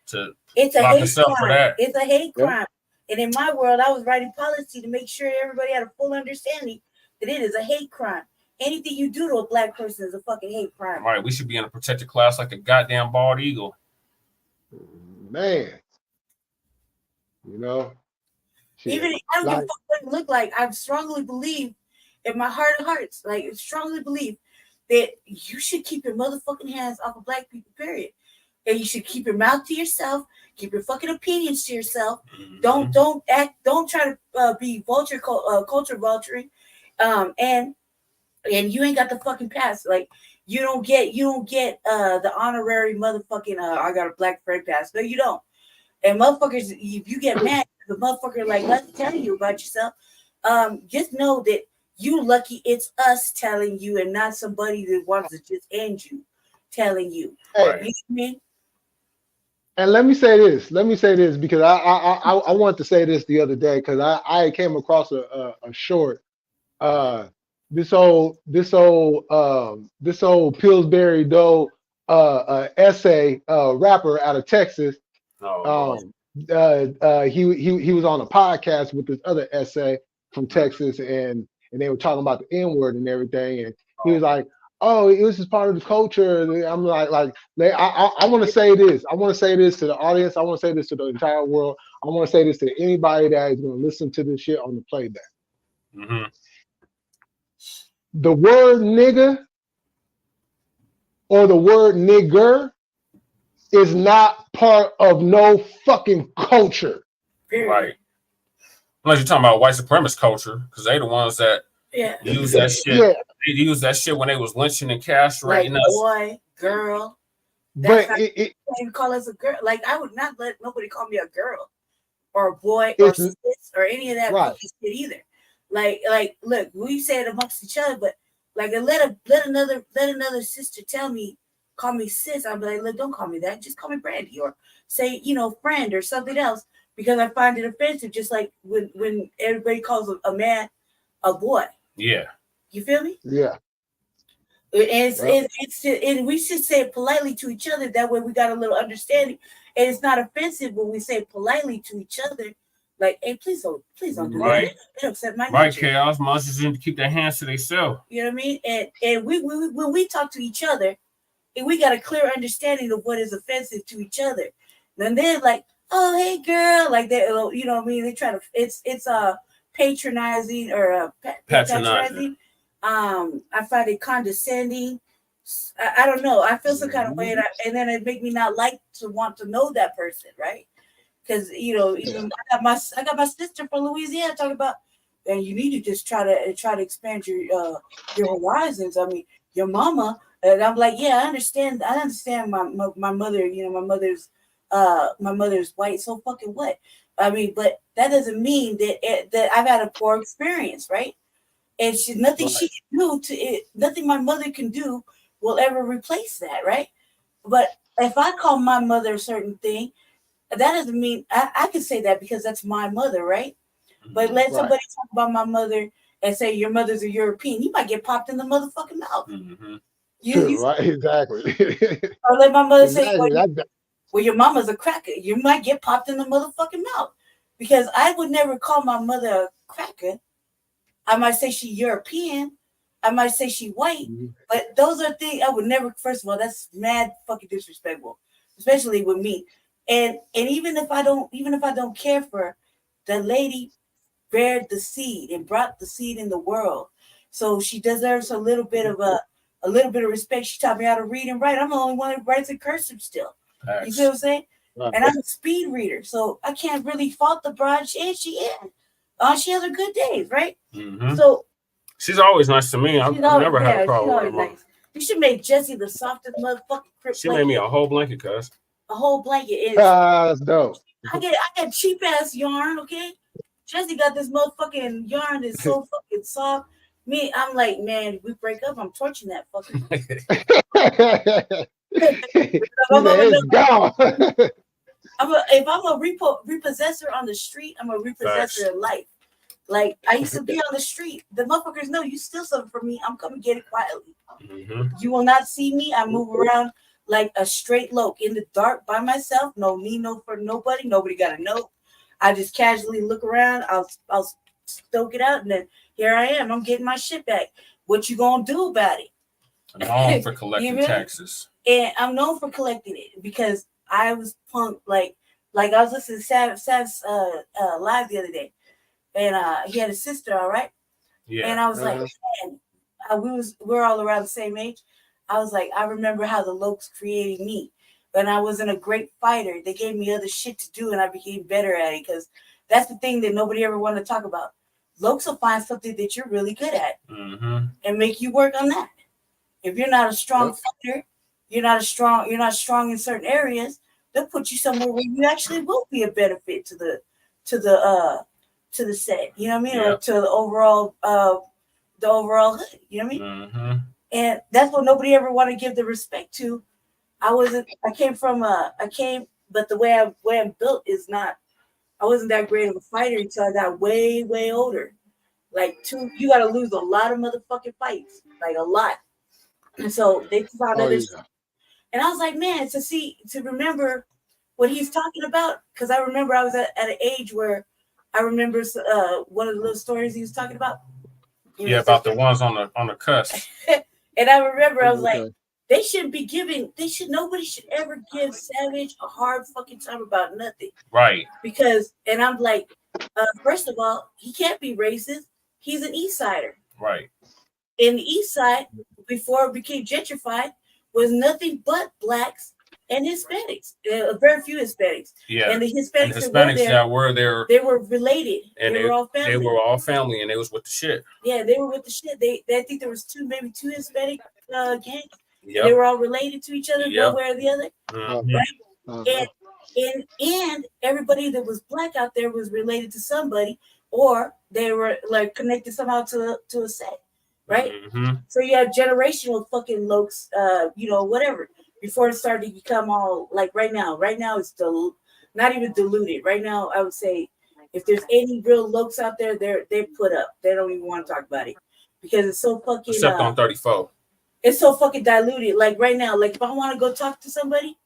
S4: to
S3: it's a
S4: lock
S3: hate
S4: us up for that.
S3: It's a hate crime. And in my world, I was writing policy to make sure everybody had a full understanding that it is a hate crime. Anything you do to a Black person is a fucking hate crime.
S4: Right. We should be in a protected class like the goddamn bald eagle.
S1: Man. You know?
S3: Even if I don't give a fuck what it look like, I strongly believe in my heart of hearts, like I strongly believe that you should keep your motherfucking hands off of Black people, period. And you should keep your mouth to yourself, keep your fucking opinions to yourself. Don't try to be culture vulturing, And you ain't got the fucking pass. Like you don't get the honorary motherfucking I got a black friend pass. No, you don't. And motherfuckers, if you get mad, the motherfucker like let's tell you about yourself. Just know that you lucky it's us telling you and not somebody that wants to just end you telling you.
S1: Hey,
S3: You know what I mean?
S1: and let me say this. Let me say this because I wanted to say this the other day because I came across a short. Uh, this old Pillsbury Doe essay rapper out of Texas.
S4: Oh,
S1: He was on a podcast with this other essay from Texas, and they were talking about the N word and everything, and he was like, "Oh, this is part of the culture." And I'm I want to say this. I want to say this to the audience. I want to say this to the entire world. I want to say this to anybody that is going to listen to this shit on the playback.
S4: Mm-hmm.
S1: The word nigga or the word nigger is not part of no fucking culture.
S4: Right. Unless you're talking about white supremacist culture, because they the ones that use that shit.
S1: Yeah.
S4: They used that shit when they was lynching and castrating
S3: like
S4: us.
S3: Boy, girl.
S1: But
S3: That's
S1: it
S3: not even call us a girl. Like I would not let nobody call me a girl or a boy or sis or any of that fucking shit either. Like look, we say it amongst each other, but like let another sister call me sis. I'll be like, look, don't call me that. Just call me Brandy or say, friend or something else because I find it offensive. Just like when everybody calls a man a boy.
S4: Yeah.
S3: You feel me?
S1: Yeah.
S3: And we should say it politely to each other. That way we got a little understanding. And it's not offensive when we say it politely to each other. Like, hey, please don't do that. It upset my nature.
S4: Chaos monsters need to keep their hands to themselves.
S3: You know what I mean? And we when we talk to each other, and we got a clear understanding of what is offensive to each other. And then like, oh hey girl, like they, you know what I mean? They try to it's patronizing or patronizing. I find it condescending. I don't know. I feel some kind of way, and then it make me not like to want to know that person, right? Because even I got my sister from Louisiana talking about, and you need to just try to expand your horizons. I mean, your mama, and I'm like, yeah, I understand. I understand my mother. My mother's white. So fucking what? I mean, but that doesn't mean that I've had a poor experience, right? And nothing she can do to it, nothing my mother can do will ever replace that, right? But if I call my mother a certain thing, that doesn't mean I can say that because that's my mother, right? But let somebody talk about my mother and say your mother's a European, you might get popped in the motherfucking mouth.
S1: True, right? Exactly.
S3: Or let my mother say, well, your mama's a cracker. You might get popped in the motherfucking mouth. Because I would never call my mother a cracker. I might say she European. I might say she white. But those are things I would never. First of all, that's mad fucking disrespectful, especially with me. And even if I don't care for her, the lady bared the seed and brought the seed in the world, so she deserves a little bit of respect. She taught me how to read and write. I'm the only one that writes in cursive still. You see what I'm saying? And I'm a speed reader, so I can't really fault the broad. She has her good days, right? So
S4: she's always nice to me. I've never had a problem with her.
S3: Nice. You should make Jessie the softest motherfucking crib.
S4: She made me a whole blanket, cuz.
S3: A whole blanket.
S1: That's dope.
S3: I get cheap ass yarn, okay? Jessie got this motherfucking yarn that's so fucking soft. Me, I'm like, man, if we break up, I'm torching that fucking.
S1: It's gone.
S3: If I'm a repossessor on the street, I'm a repossessor in life. Like I used to be on the street. The motherfuckers know you steal something from me. I'm coming get it quietly. You will not see me. I move around like a straight loke in the dark by myself. No need no for nobody. Nobody got to know. I just casually look around. I'll stoke it out, and then here I am. I'm getting my shit back. What you gonna do about it?
S4: I'm known for collecting taxes.
S3: And I'm known for collecting it because I was punked. Like I was listening to Sav's live the other day. And he had a sister, all right. Yeah. And I was like, man, we're all around the same age. I was like, I remember how the Lokes created me. When I wasn't a great fighter, they gave me other shit to do, and I became better at it because that's the thing that nobody ever wanted to talk about. Lokes will find something that you're really good at
S4: Mm-hmm.
S3: and make you work on that. If you're not a strong fighter, you're not strong in certain areas, they'll put you somewhere where you actually will be a benefit to the set, you know what I mean? Or to the overall hood, you know what I mean?
S4: Mm-hmm.
S3: And that's what nobody ever want to give the respect to. But the way I'm built is not, I wasn't that great of a fighter until I got way, way older. Like you gotta lose a lot of motherfucking fights. Like a lot. And so they found other stuff. And I was like, man, to remember what he's talking about, because I remember I was at an age where I remember one of the little stories he was talking about.
S4: About the ones on the cusp.
S3: And I remember I was like, nobody should ever give Savage a hard fucking time about nothing.
S4: Right.
S3: Because, and I'm like, first of all, he can't be racist. He's an East Sider.
S4: Right.
S3: In the East Side, before it became gentrified, was nothing but blacks and Hispanics. Very few Hispanics.
S4: Yeah.
S3: And the Hispanics,
S4: that were there,
S3: they were related.
S4: And they were all family. They were all family, and they was with the shit.
S3: Yeah, they were with the shit. I think there was maybe two Hispanic gangs.
S4: Yep.
S3: They were all related to each other, one way or the other.
S4: Mm-hmm.
S3: Right? And everybody that was black out there was related to somebody, or they were like connected somehow to a set. Right?
S4: Mm-hmm.
S3: So you have generational fucking lokes, whatever, before it started to become all like right now. Right now it's not even diluted. Right now, I would say if there's any real lokes out there, they put up. They don't even want to talk about it because it's so fucking.
S4: Except on 34.
S3: It's so fucking diluted. Like right now, like if I want to go talk to somebody,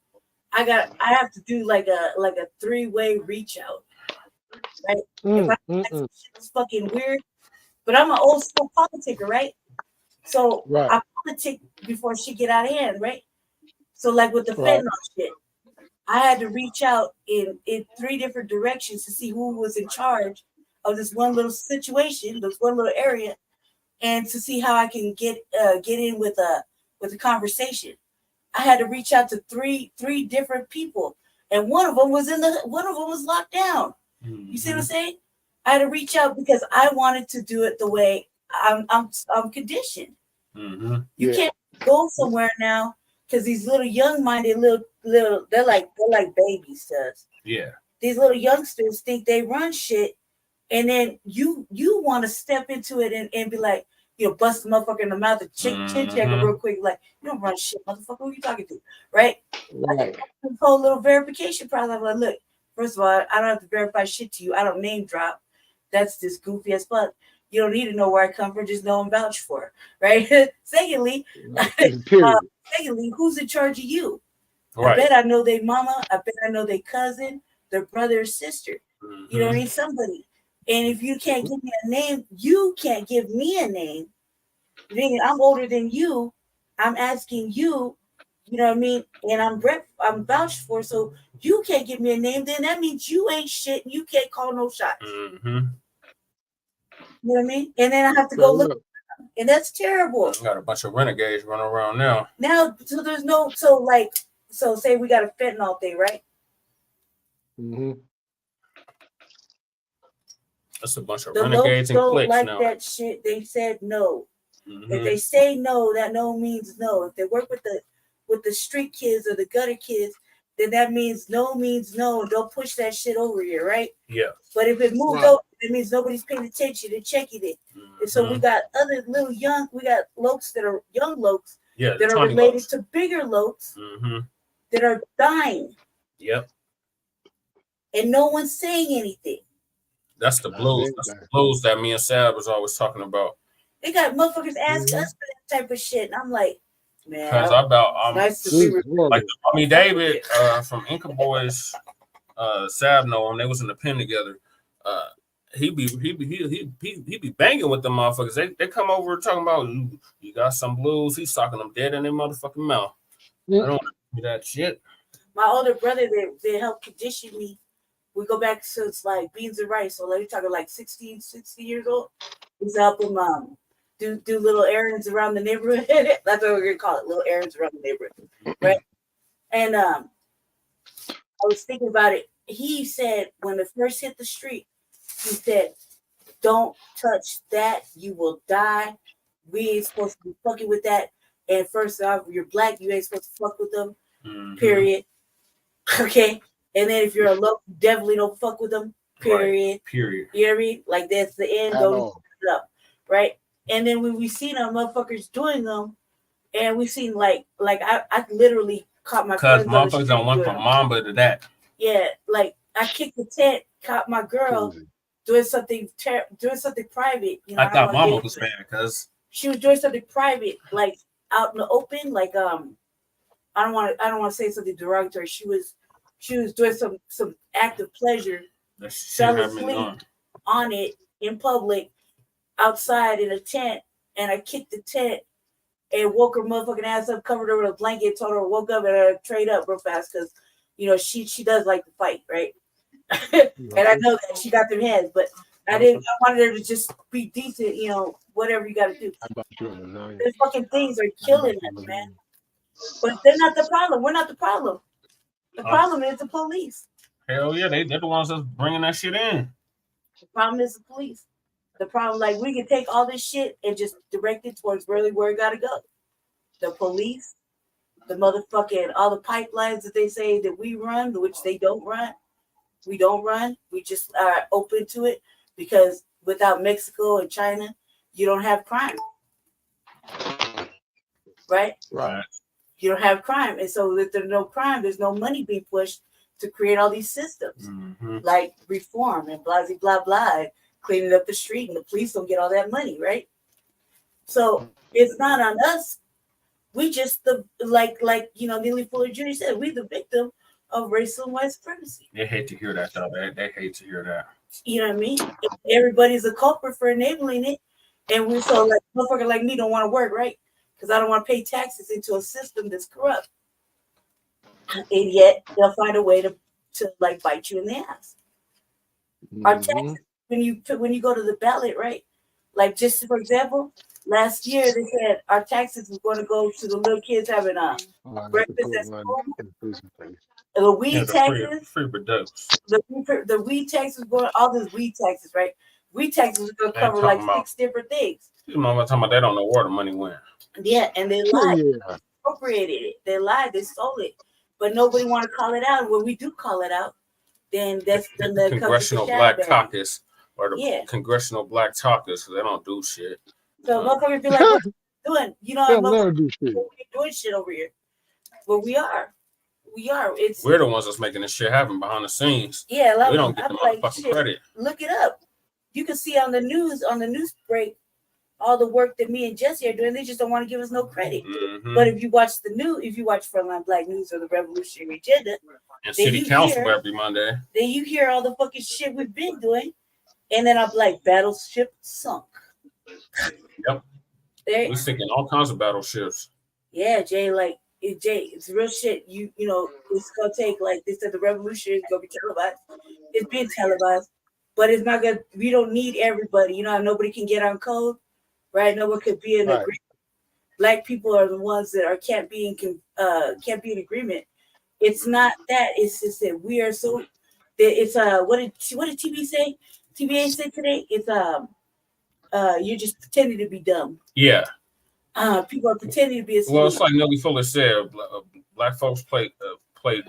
S3: I have to do like a 3-way reach out. Right? It's fucking weird. But I'm an old school politicker, right? So I politic before she get out of hand, right? So like with the fentanyl shit, I had to reach out in 3 different directions to see who was in charge of this one little situation, this one little area, and to see how I can get in with a conversation. I had to reach out to three different people, and one of them was locked down. You see what I'm saying? I had to reach out because I wanted to do it the way I'm conditioned.
S4: Mm-hmm.
S3: You can't go somewhere now because these little young-minded little they're like babies to us.
S4: Yeah.
S3: These little youngsters think they run shit, and then you want to step into it and be like, bust the motherfucker in the mouth and chin check it real quick, like, you don't run shit, motherfucker. Who are you talking to? Right? Like, this whole little verification process. I'm like, look, first of all, I don't have to verify shit to you. I don't name drop. That's just goofy as fuck. You don't need to know where I come from. Just know I'm vouched for. Right? Secondly, who's in charge of you? Right. I bet I know their mama. I bet I know their cousin, their brother or sister. Mm-hmm. You know what I mean? Somebody. And if you can't give me a name, you can't give me a name. I'm older than you. I'm asking you, you know what I mean? And I'm vouched for. So you can't give me a name. Then that means you ain't shit. And you can't call no shots.
S4: Mm-hmm.
S3: You know what I mean? And then I have to go look. And that's terrible.
S4: We got a bunch of renegades running around now.
S3: So there's so say we got a fentanyl thing, right?
S1: Mm-hmm.
S4: That's a bunch of renegades and cliques
S3: like
S4: now.
S3: That shit. They said no.
S4: Mm-hmm.
S3: If they say no, that no means no. If they work with the street kids or the gutter kids, then that means no means no. Don't push that shit over here, right?
S4: Yeah.
S3: But if it moved over, it means nobody's paying attention and checking it. Mm-hmm. And so we got we got lokes that are young lokes that are related to bigger lokes that are dying.
S4: Yep.
S3: And no one's saying anything.
S4: That's the blues. That's the blues that me and Sab was always talking about.
S3: They got motherfuckers ask us for that type of shit, and I'm like, man.
S4: Nice to be David from Inca Boys, Sab know him. They was in the pen together. He be banging with them motherfuckers. They come over talking about you got some blues. He's talking them dead in their motherfucking mouth. I don't do that shit.
S3: My older brother, they helped condition me. We go back since like beans and rice. So we're talking like 60 years old. He's helping do little errands around the neighborhood. That's what we're gonna call it, little errands around the neighborhood, right? And I was thinking about it. He said when it first hit the street, he said don't touch that. You will die. We ain't supposed to be fucking with that. And first off, you're black. You ain't supposed to fuck with them. Period. Okay. And then if you're a low, you definitely don't fuck with them. Period.
S4: Right. Period.
S3: You know what I mean? Like that's the end. Don't fuck it up. Right. And then when we seen them motherfuckers doing them, and we seen like I literally caught my
S4: friends. Because motherfuckers don't want from Mamba to that.
S3: Yeah, like I kicked the tent, caught my girl doing something private. You know,
S4: I thought Mama was bad because
S3: she was doing something private, like out in the open. Like I don't want to say something derogatory. She was doing some act of pleasure, fell asleep on it in public, outside in a tent, and I kicked the tent and woke her motherfucking ass up, covered her with a blanket, told her woke up and trade up real fast because you know she does like to fight, right? And I know that she got them hands, but I wanted her to just be decent, you know, whatever you got to do. These fucking things are killing us, man. But they're not the problem. We're not the problem. The problem is the police.
S4: Hell yeah, they're the ones that's bringing that shit in.
S3: The problem is the police. The problem, like, we can take all this shit and just direct it towards really where it got to go. The police, the motherfucking, all the pipelines that they say that we run, which they don't run. We don't run. We just are open to it because without Mexico and China, you don't have crime. Right?
S1: Right.
S3: You don't have crime. And so if there's no crime, there's no money being pushed to create all these systems like reform and blah, blah, blah, and cleaning up the street, and the police don't get all that money, right? So it's not on us. We just like you know, Neely Fuller Jr. said, we the victim of racial and white supremacy.
S4: They hate to hear that, though. They hate to hear that.
S3: You know what I mean? Everybody's a culprit for enabling it. And we so like motherfucker like me don't want to work, right? Because I don't want to pay taxes into a system that's corrupt. And yet they'll find a way to like bite you in the ass. Our taxes, when you go to the ballot, right? Like just for example, last year they said our taxes were going to go to the little kids having breakfast at school. The weed taxes, the weed taxes going, all those weed taxes, right? Weed taxes are going to cover like 6 different things.
S4: You know what I'm talking about? They don't know where the money went.
S3: Yeah, and they lied. They appropriated it. They lied. They stole it. But nobody want to call it out. When we do call it out, then that's the
S4: Congressional Black Caucus or the Congressional Black Caucus. They don't do shit.
S3: So motherfuckers be like, "What you doing? You know,
S1: never do shit.
S3: We're doing shit over here." But we are. We're
S4: the ones that's making this shit happen behind the scenes.
S3: Yeah,
S4: we don't get the motherfucking credit.
S3: Look it up. You can see on the news break, all the work that me and Jesse are doing. They just don't want to give us no credit. But if you watch Frontline Black News or the Revolutionary Agenda,
S4: and City Council every Monday,
S3: then you hear all the fucking shit we've been doing, and then I'm like, battleship sunk.
S4: Yep. We're sinking all kinds of battleships.
S3: Yeah, Jay, it's real shit. You know, it's gonna take, like they said, the revolution is gonna be televised. It's been televised, but it's not gonna. We don't need everybody. You know, nobody can get on code, right? No one could be in agreement. Black people are the ones that can't be in agreement. It's not that. It's just that we are so. It's what did TB say? TBA said today. It's you're just pretending to be dumb.
S4: Yeah.
S3: People are pretending to be asleep.
S4: Well, it's like Nelly Fuller said, black folks play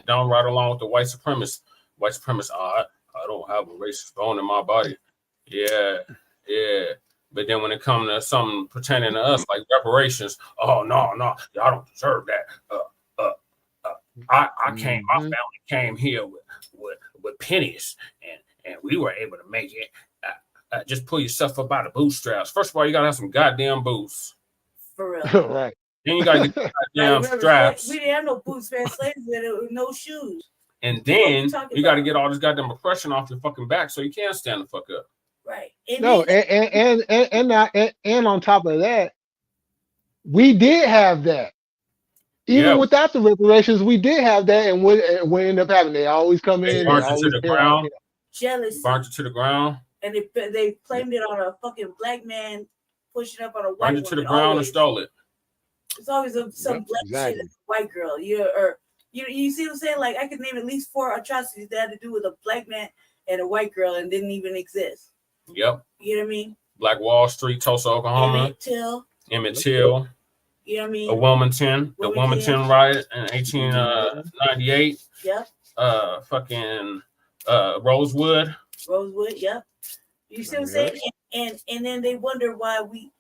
S4: down right along with the white supremacists. White supremacists, I don't have a racist bone in my body. Yeah. But then when it comes to something pertaining to us, like reparations, oh no, y'all don't deserve that. My family came here with pennies, and we were able to make it. Just pull yourself up by the bootstraps. First of all, you gotta have some goddamn boots.
S3: For real.
S1: Right.
S4: Then you gotta get goddamn straps.
S3: We didn't have no boots, man. Slaves with no shoes.
S4: And then you gotta get all this goddamn oppression off your fucking back so you can stand the fuck up.
S3: Right.
S1: And on top of that, we did have that. Even without the reparations, we did have that, and what ended up happening? They always come in,
S4: burnt it to the ground.
S3: Jealous.
S4: Burnt it to the ground.
S3: And they blamed it on a fucking black man pushing up on a white woman.
S4: Burnt it to the ground and stole it.
S3: It's always some black shit, white girl. You see what I'm saying? Like I could name at least 4 atrocities that had to do with a black man and a white girl and didn't even exist.
S4: Yep.
S3: You know what I mean?
S4: Black Wall Street, Tulsa, Oklahoma. Emmett Till.
S3: You know what I mean?
S4: The Wilmington riot in 1898.
S3: Yep.
S4: Fucking Rosewood.
S3: Yep. You see what I'm saying? And then they wonder why we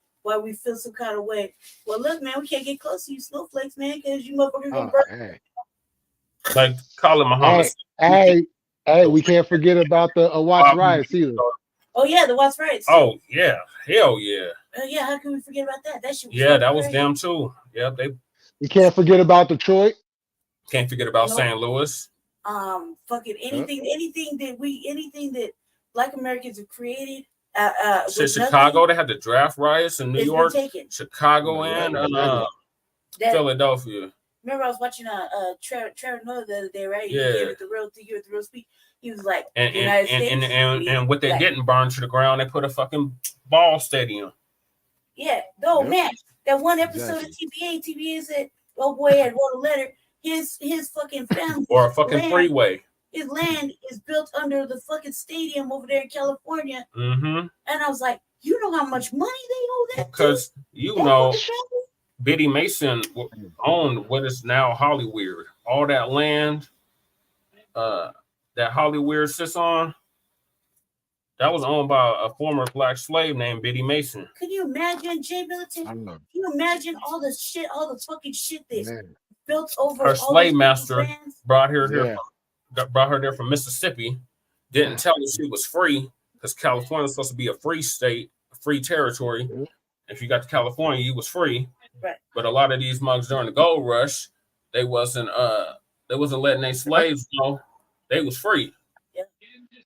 S3: feel some kind of way. Well, look, man, we can't get close to you snowflakes, man, because you motherfuckers gonna burn.
S4: Like Colin Muhammad.
S1: Hey, we can't forget about the Watts riots either.
S3: Oh yeah, the Watts riots.
S4: Oh yeah, hell yeah.
S3: Yeah, how can we forget about that? That shit was
S4: that was them too. Yeah,
S1: We can't forget about Detroit.
S4: Can't forget about St. Louis.
S3: Fucking anything that Black Americans have created.
S4: Chicago, they had the draft riots in New York, Chicago, and Philadelphia.
S3: Remember, I was watching Trevor Noah the other day, right?
S4: Yeah.
S3: He gave it the real speech. He was like,
S4: and what they didn't burn to the ground, they put a fucking ball stadium.
S3: Yeah, man, that one episode of TBA said, "Oh boy, had wrote a letter. His fucking family
S4: or a fucking freeway.
S3: His land is built under the fucking stadium over there in California."
S4: Mm-hmm.
S3: And I was like, you know how much money they owe that?
S4: Because Biddy Mason owned what is now Hollywood. All that land that Hollywood sits on, that was owned by a former black slave named Biddy Mason.
S3: Can you imagine, Jay Militant? Can you imagine all the fucking shit they built over?
S4: Her slave master brought her there from Mississippi. Didn't tell her she was free because California was supposed to be a free state, a free territory. If you got to California, you was free.
S3: Right.
S4: But a lot of these mugs during the gold rush, they wasn't letting their slaves know they was free.
S3: Yeah.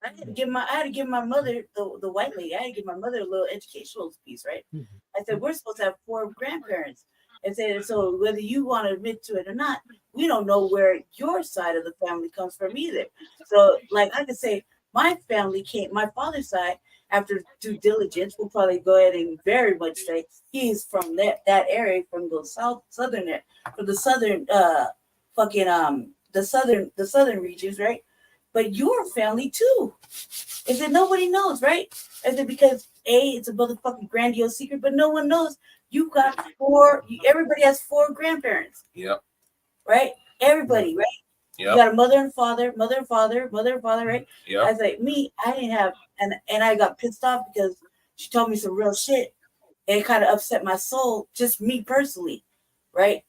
S3: I had to give my mother, the white lady, I had to give my mother a little educational piece, right? I said, we're supposed to have 4 grandparents. I said, so whether you want to admit to it or not, we don't know where your side of the family comes from either. So, like I could say, my father's side, after due diligence, we'll probably go ahead and very much say he's from that area, from the southern the southern regions, right? But your family too. Is that nobody knows, right? Is it because it's a motherfucking grandiose secret, but no one knows you got 4. Everybody has 4 grandparents.
S4: Yep.
S3: Right. Everybody, right.
S4: Yep.
S3: You got a mother and father, right?
S4: Yep.
S3: I was like, I didn't have, and I got pissed off because she told me some real shit. And it kind of upset my soul, just me personally, right?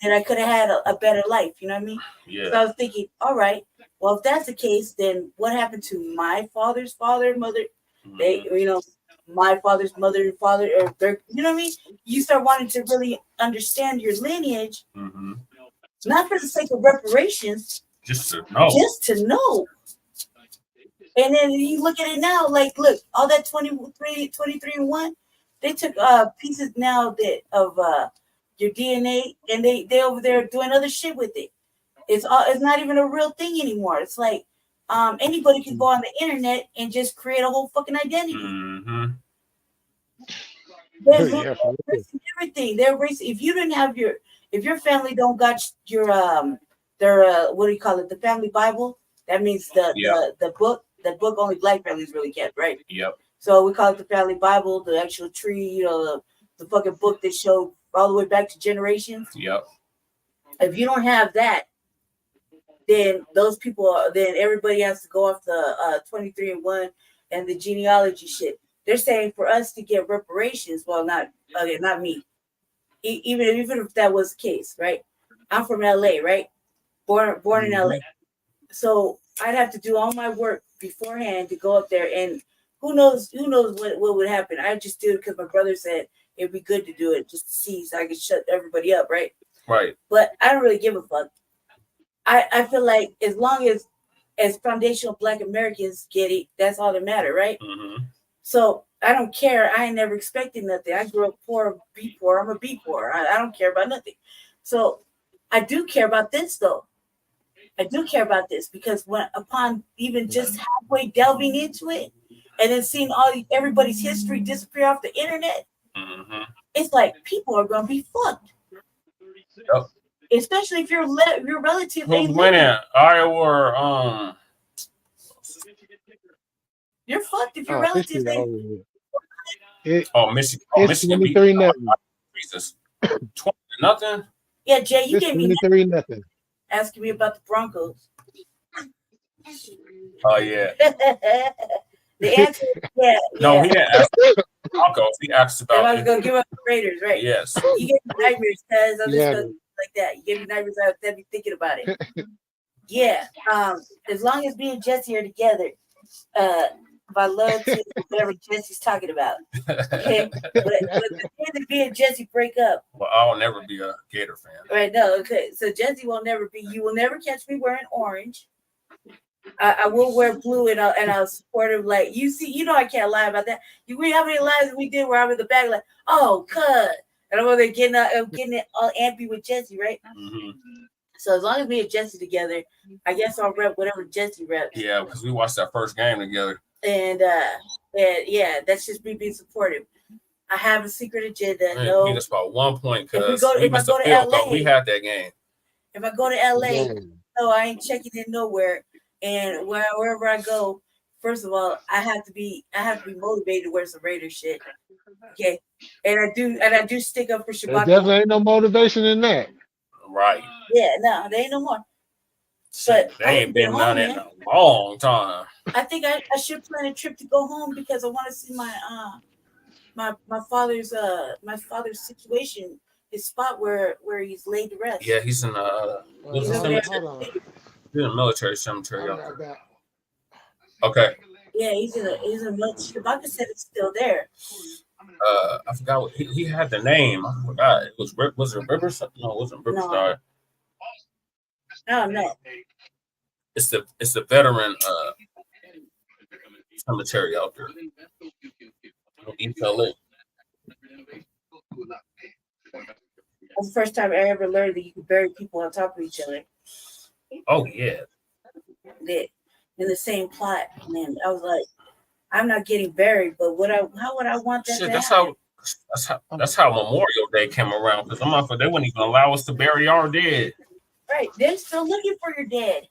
S3: That I could have had a better life, you know what I mean?
S4: Yeah.
S3: So I was thinking, all right, well, if that's the case, then what happened to my father's father and mother? They, my father's mother and father, or their, you know what I mean? You start wanting to really understand your lineage, not for the sake of reparations,
S4: just to know.
S3: And then you look at it now, like, look, all that 23 and 1, they took pieces now of your DNA, and they over there doing other shit with it. It's not even a real thing anymore. It's like anybody can go on the internet and just create a whole fucking identity. They're erasing everything. They're erasing. If you didn't have if your family don't got your their what do you call it? The family Bible. That means the book. The book only black families really get, right?
S4: Yep.
S3: So we call it the family Bible, the actual tree, the fucking book that showed all the way back to generations.
S4: Yep.
S3: If you don't have that, then then everybody has to go off the 23 and 1 and the genealogy shit. They're saying for us to get reparations. Well, not me. Even if that was the case, right? I'm from LA, right? Born in LA. So I'd have to do all my work beforehand to go up there, and who knows what would happen. I just do it because my brother said it'd be good to do it just to see, so I could shut everybody up, right?
S4: Right.
S3: But I don't really give a fuck. I feel like as long as foundational Black Americans get it, that's all that matter, right? So I don't care. I ain't never expected nothing. I grew up poor, be poor. I'm a be poor. I don't care about nothing. So I do care about this though. I do care about this because upon even just halfway delving into it and then seeing everybody's history disappear off the internet, it's like people are gonna be fucked.
S4: Yep.
S3: Especially if your relative.
S4: Who's winning, Iowa or
S3: You're fucked if your
S1: Oh, this
S3: relatives
S1: shit
S3: ain't.
S1: over with. It,
S4: Michigan
S1: it's
S4: beat
S1: 23-0.
S4: Jesus 20-0.
S3: Yeah, Jay, you
S1: It's
S3: gave me
S1: 23-0.
S3: asking me about the Broncos.
S4: Oh yeah.
S3: The answer is yeah.
S4: No, he didn't ask Broncos. He asked
S3: Am
S4: about
S3: I gonna give up the Raiders, right?
S4: Yes.
S3: You gave me nightmares, cuz I'm just
S1: Yeah.
S3: gonna like that. You gave me nightmares. I would be thinking about it. Yeah. As long as me and Jesse are together, my love to whatever Jesse's talking about. Okay, but the day that me and Jesse break up,
S4: Well, I'll never be a Gator fan.
S3: right? No, okay. So Jesse will never be. You will never catch me wearing orange. I will wear blue and I'll support him. Like you see, you know I can't lie about that. You read how many lies we did where I'm in the back like, oh, cut, and I'm over there getting it all ampy with Jesse, right?
S4: Mm-hmm.
S3: So as long as me and Jesse together, I guess I'll rep whatever Jesse reps.
S4: Yeah, because we watched that first game together.
S3: And yeah, that's just me being supportive. I have a secret agenda.
S4: Man,
S3: No,
S4: beat us by 1 point
S3: if
S4: because we missed a field goal. We had that game.
S3: If I go to LA,
S1: Yeah.
S3: no, I ain't checking in nowhere. And wherever I go, first of all, I have to be motivated to wear some Raider shit. Okay. And I do stick up for
S1: There
S3: Shabaka.
S1: definitely ain't no motivation in that.
S4: Right.
S3: Yeah, no, there ain't no more. But
S4: they ain't been done in a long time.
S3: I think I should plan a trip to go home because I want to see my father's situation, his spot where he's laid to rest.
S4: Yeah, he's in
S1: He's
S4: in a military cemetery out there. Okay.
S3: Yeah, he's in a military. Shabaka said it's still there.
S4: I forgot what he had the name. I forgot. It was it Riverside? No, it wasn't Riverside.
S3: No.
S4: It's the veteran cemetery out there. East LA.
S3: That's the first time I ever learned that you can bury people on top of each other.
S4: Oh yeah.
S3: In the same plot, man. I was like, I'm not getting buried, but how would I want that?
S4: Shit,
S3: to happen?
S4: that's how Memorial Day came around because they wouldn't even allow us to bury our dead.
S3: Right, they're still looking for your dead.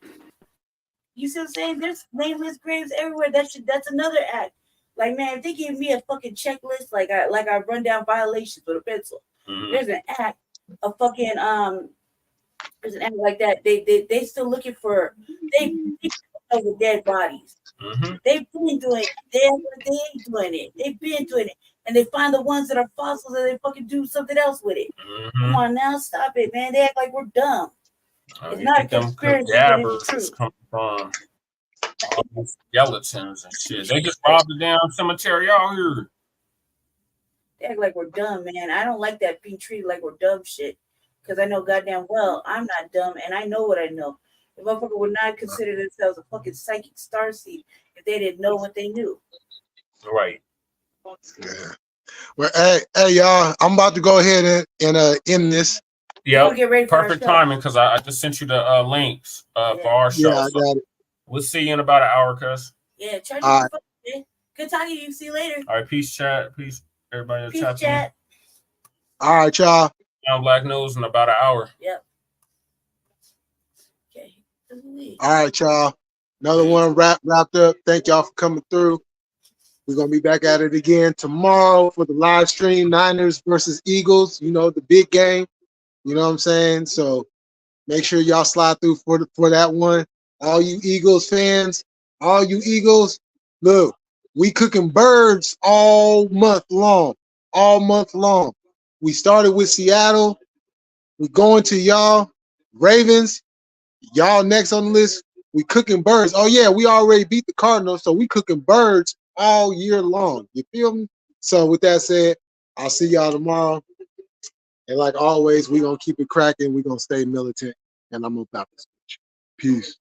S3: You see what I'm saying? There's nameless graves everywhere. That's another act. Like, man, if they give me a fucking checklist, like I run down violations with a pencil.
S4: Mm-hmm.
S3: There's an act of fucking there's an act like that. They still looking for the dead bodies.
S4: Mm-hmm.
S3: They've been doing it. They ain't doing it. They've been doing it. And they find the ones that are fossils and they fucking do something else with it.
S4: Mm-hmm.
S3: Come on now, stop it, man. They act like we're dumb. It's not a conspiracy.
S4: Cadavers come from all these skeletons and shit. They just robbed the damn cemetery out here.
S3: They act like we're dumb, man. I don't like that being treated like we're dumb shit. Because I know goddamn well I'm not dumb and I know what I know. The motherfucker would not consider themselves a fucking psychic starseed if they didn't know what they knew.
S4: Right.
S1: Yeah. Well, hey, y'all, I'm about to go ahead and end this.
S4: Yeah, perfect timing because I just sent you the links for our show.
S1: Yeah, I got it.
S4: We'll see you in about an hour, cuz.
S3: Yeah, charge your phone, man. Good talking to you. See you later.
S4: All right, peace, chat. Peace, everybody.
S3: Peace, chat.
S1: All right, y'all.
S4: Down Black News in about an hour.
S3: Yep. Okay.
S1: All right, y'all. Another one wrapped up. Thank y'all for coming through. We're going to be back at it again tomorrow for the live stream, Niners versus Eagles. You know, the big game. You know what I'm saying? So make sure y'all slide through for that one. All you Eagles fans, all you Eagles, look, we cooking birds all month long. All month long. We started with Seattle. We going to y'all. Ravens, y'all next on the list. We cooking birds. Oh, yeah, we already beat the Cardinals, so we cooking birds all year long. You feel me? So with that said, I'll see y'all tomorrow. And like always, we're going to keep it cracking. We're going to stay militant. And I'm about this. Peace.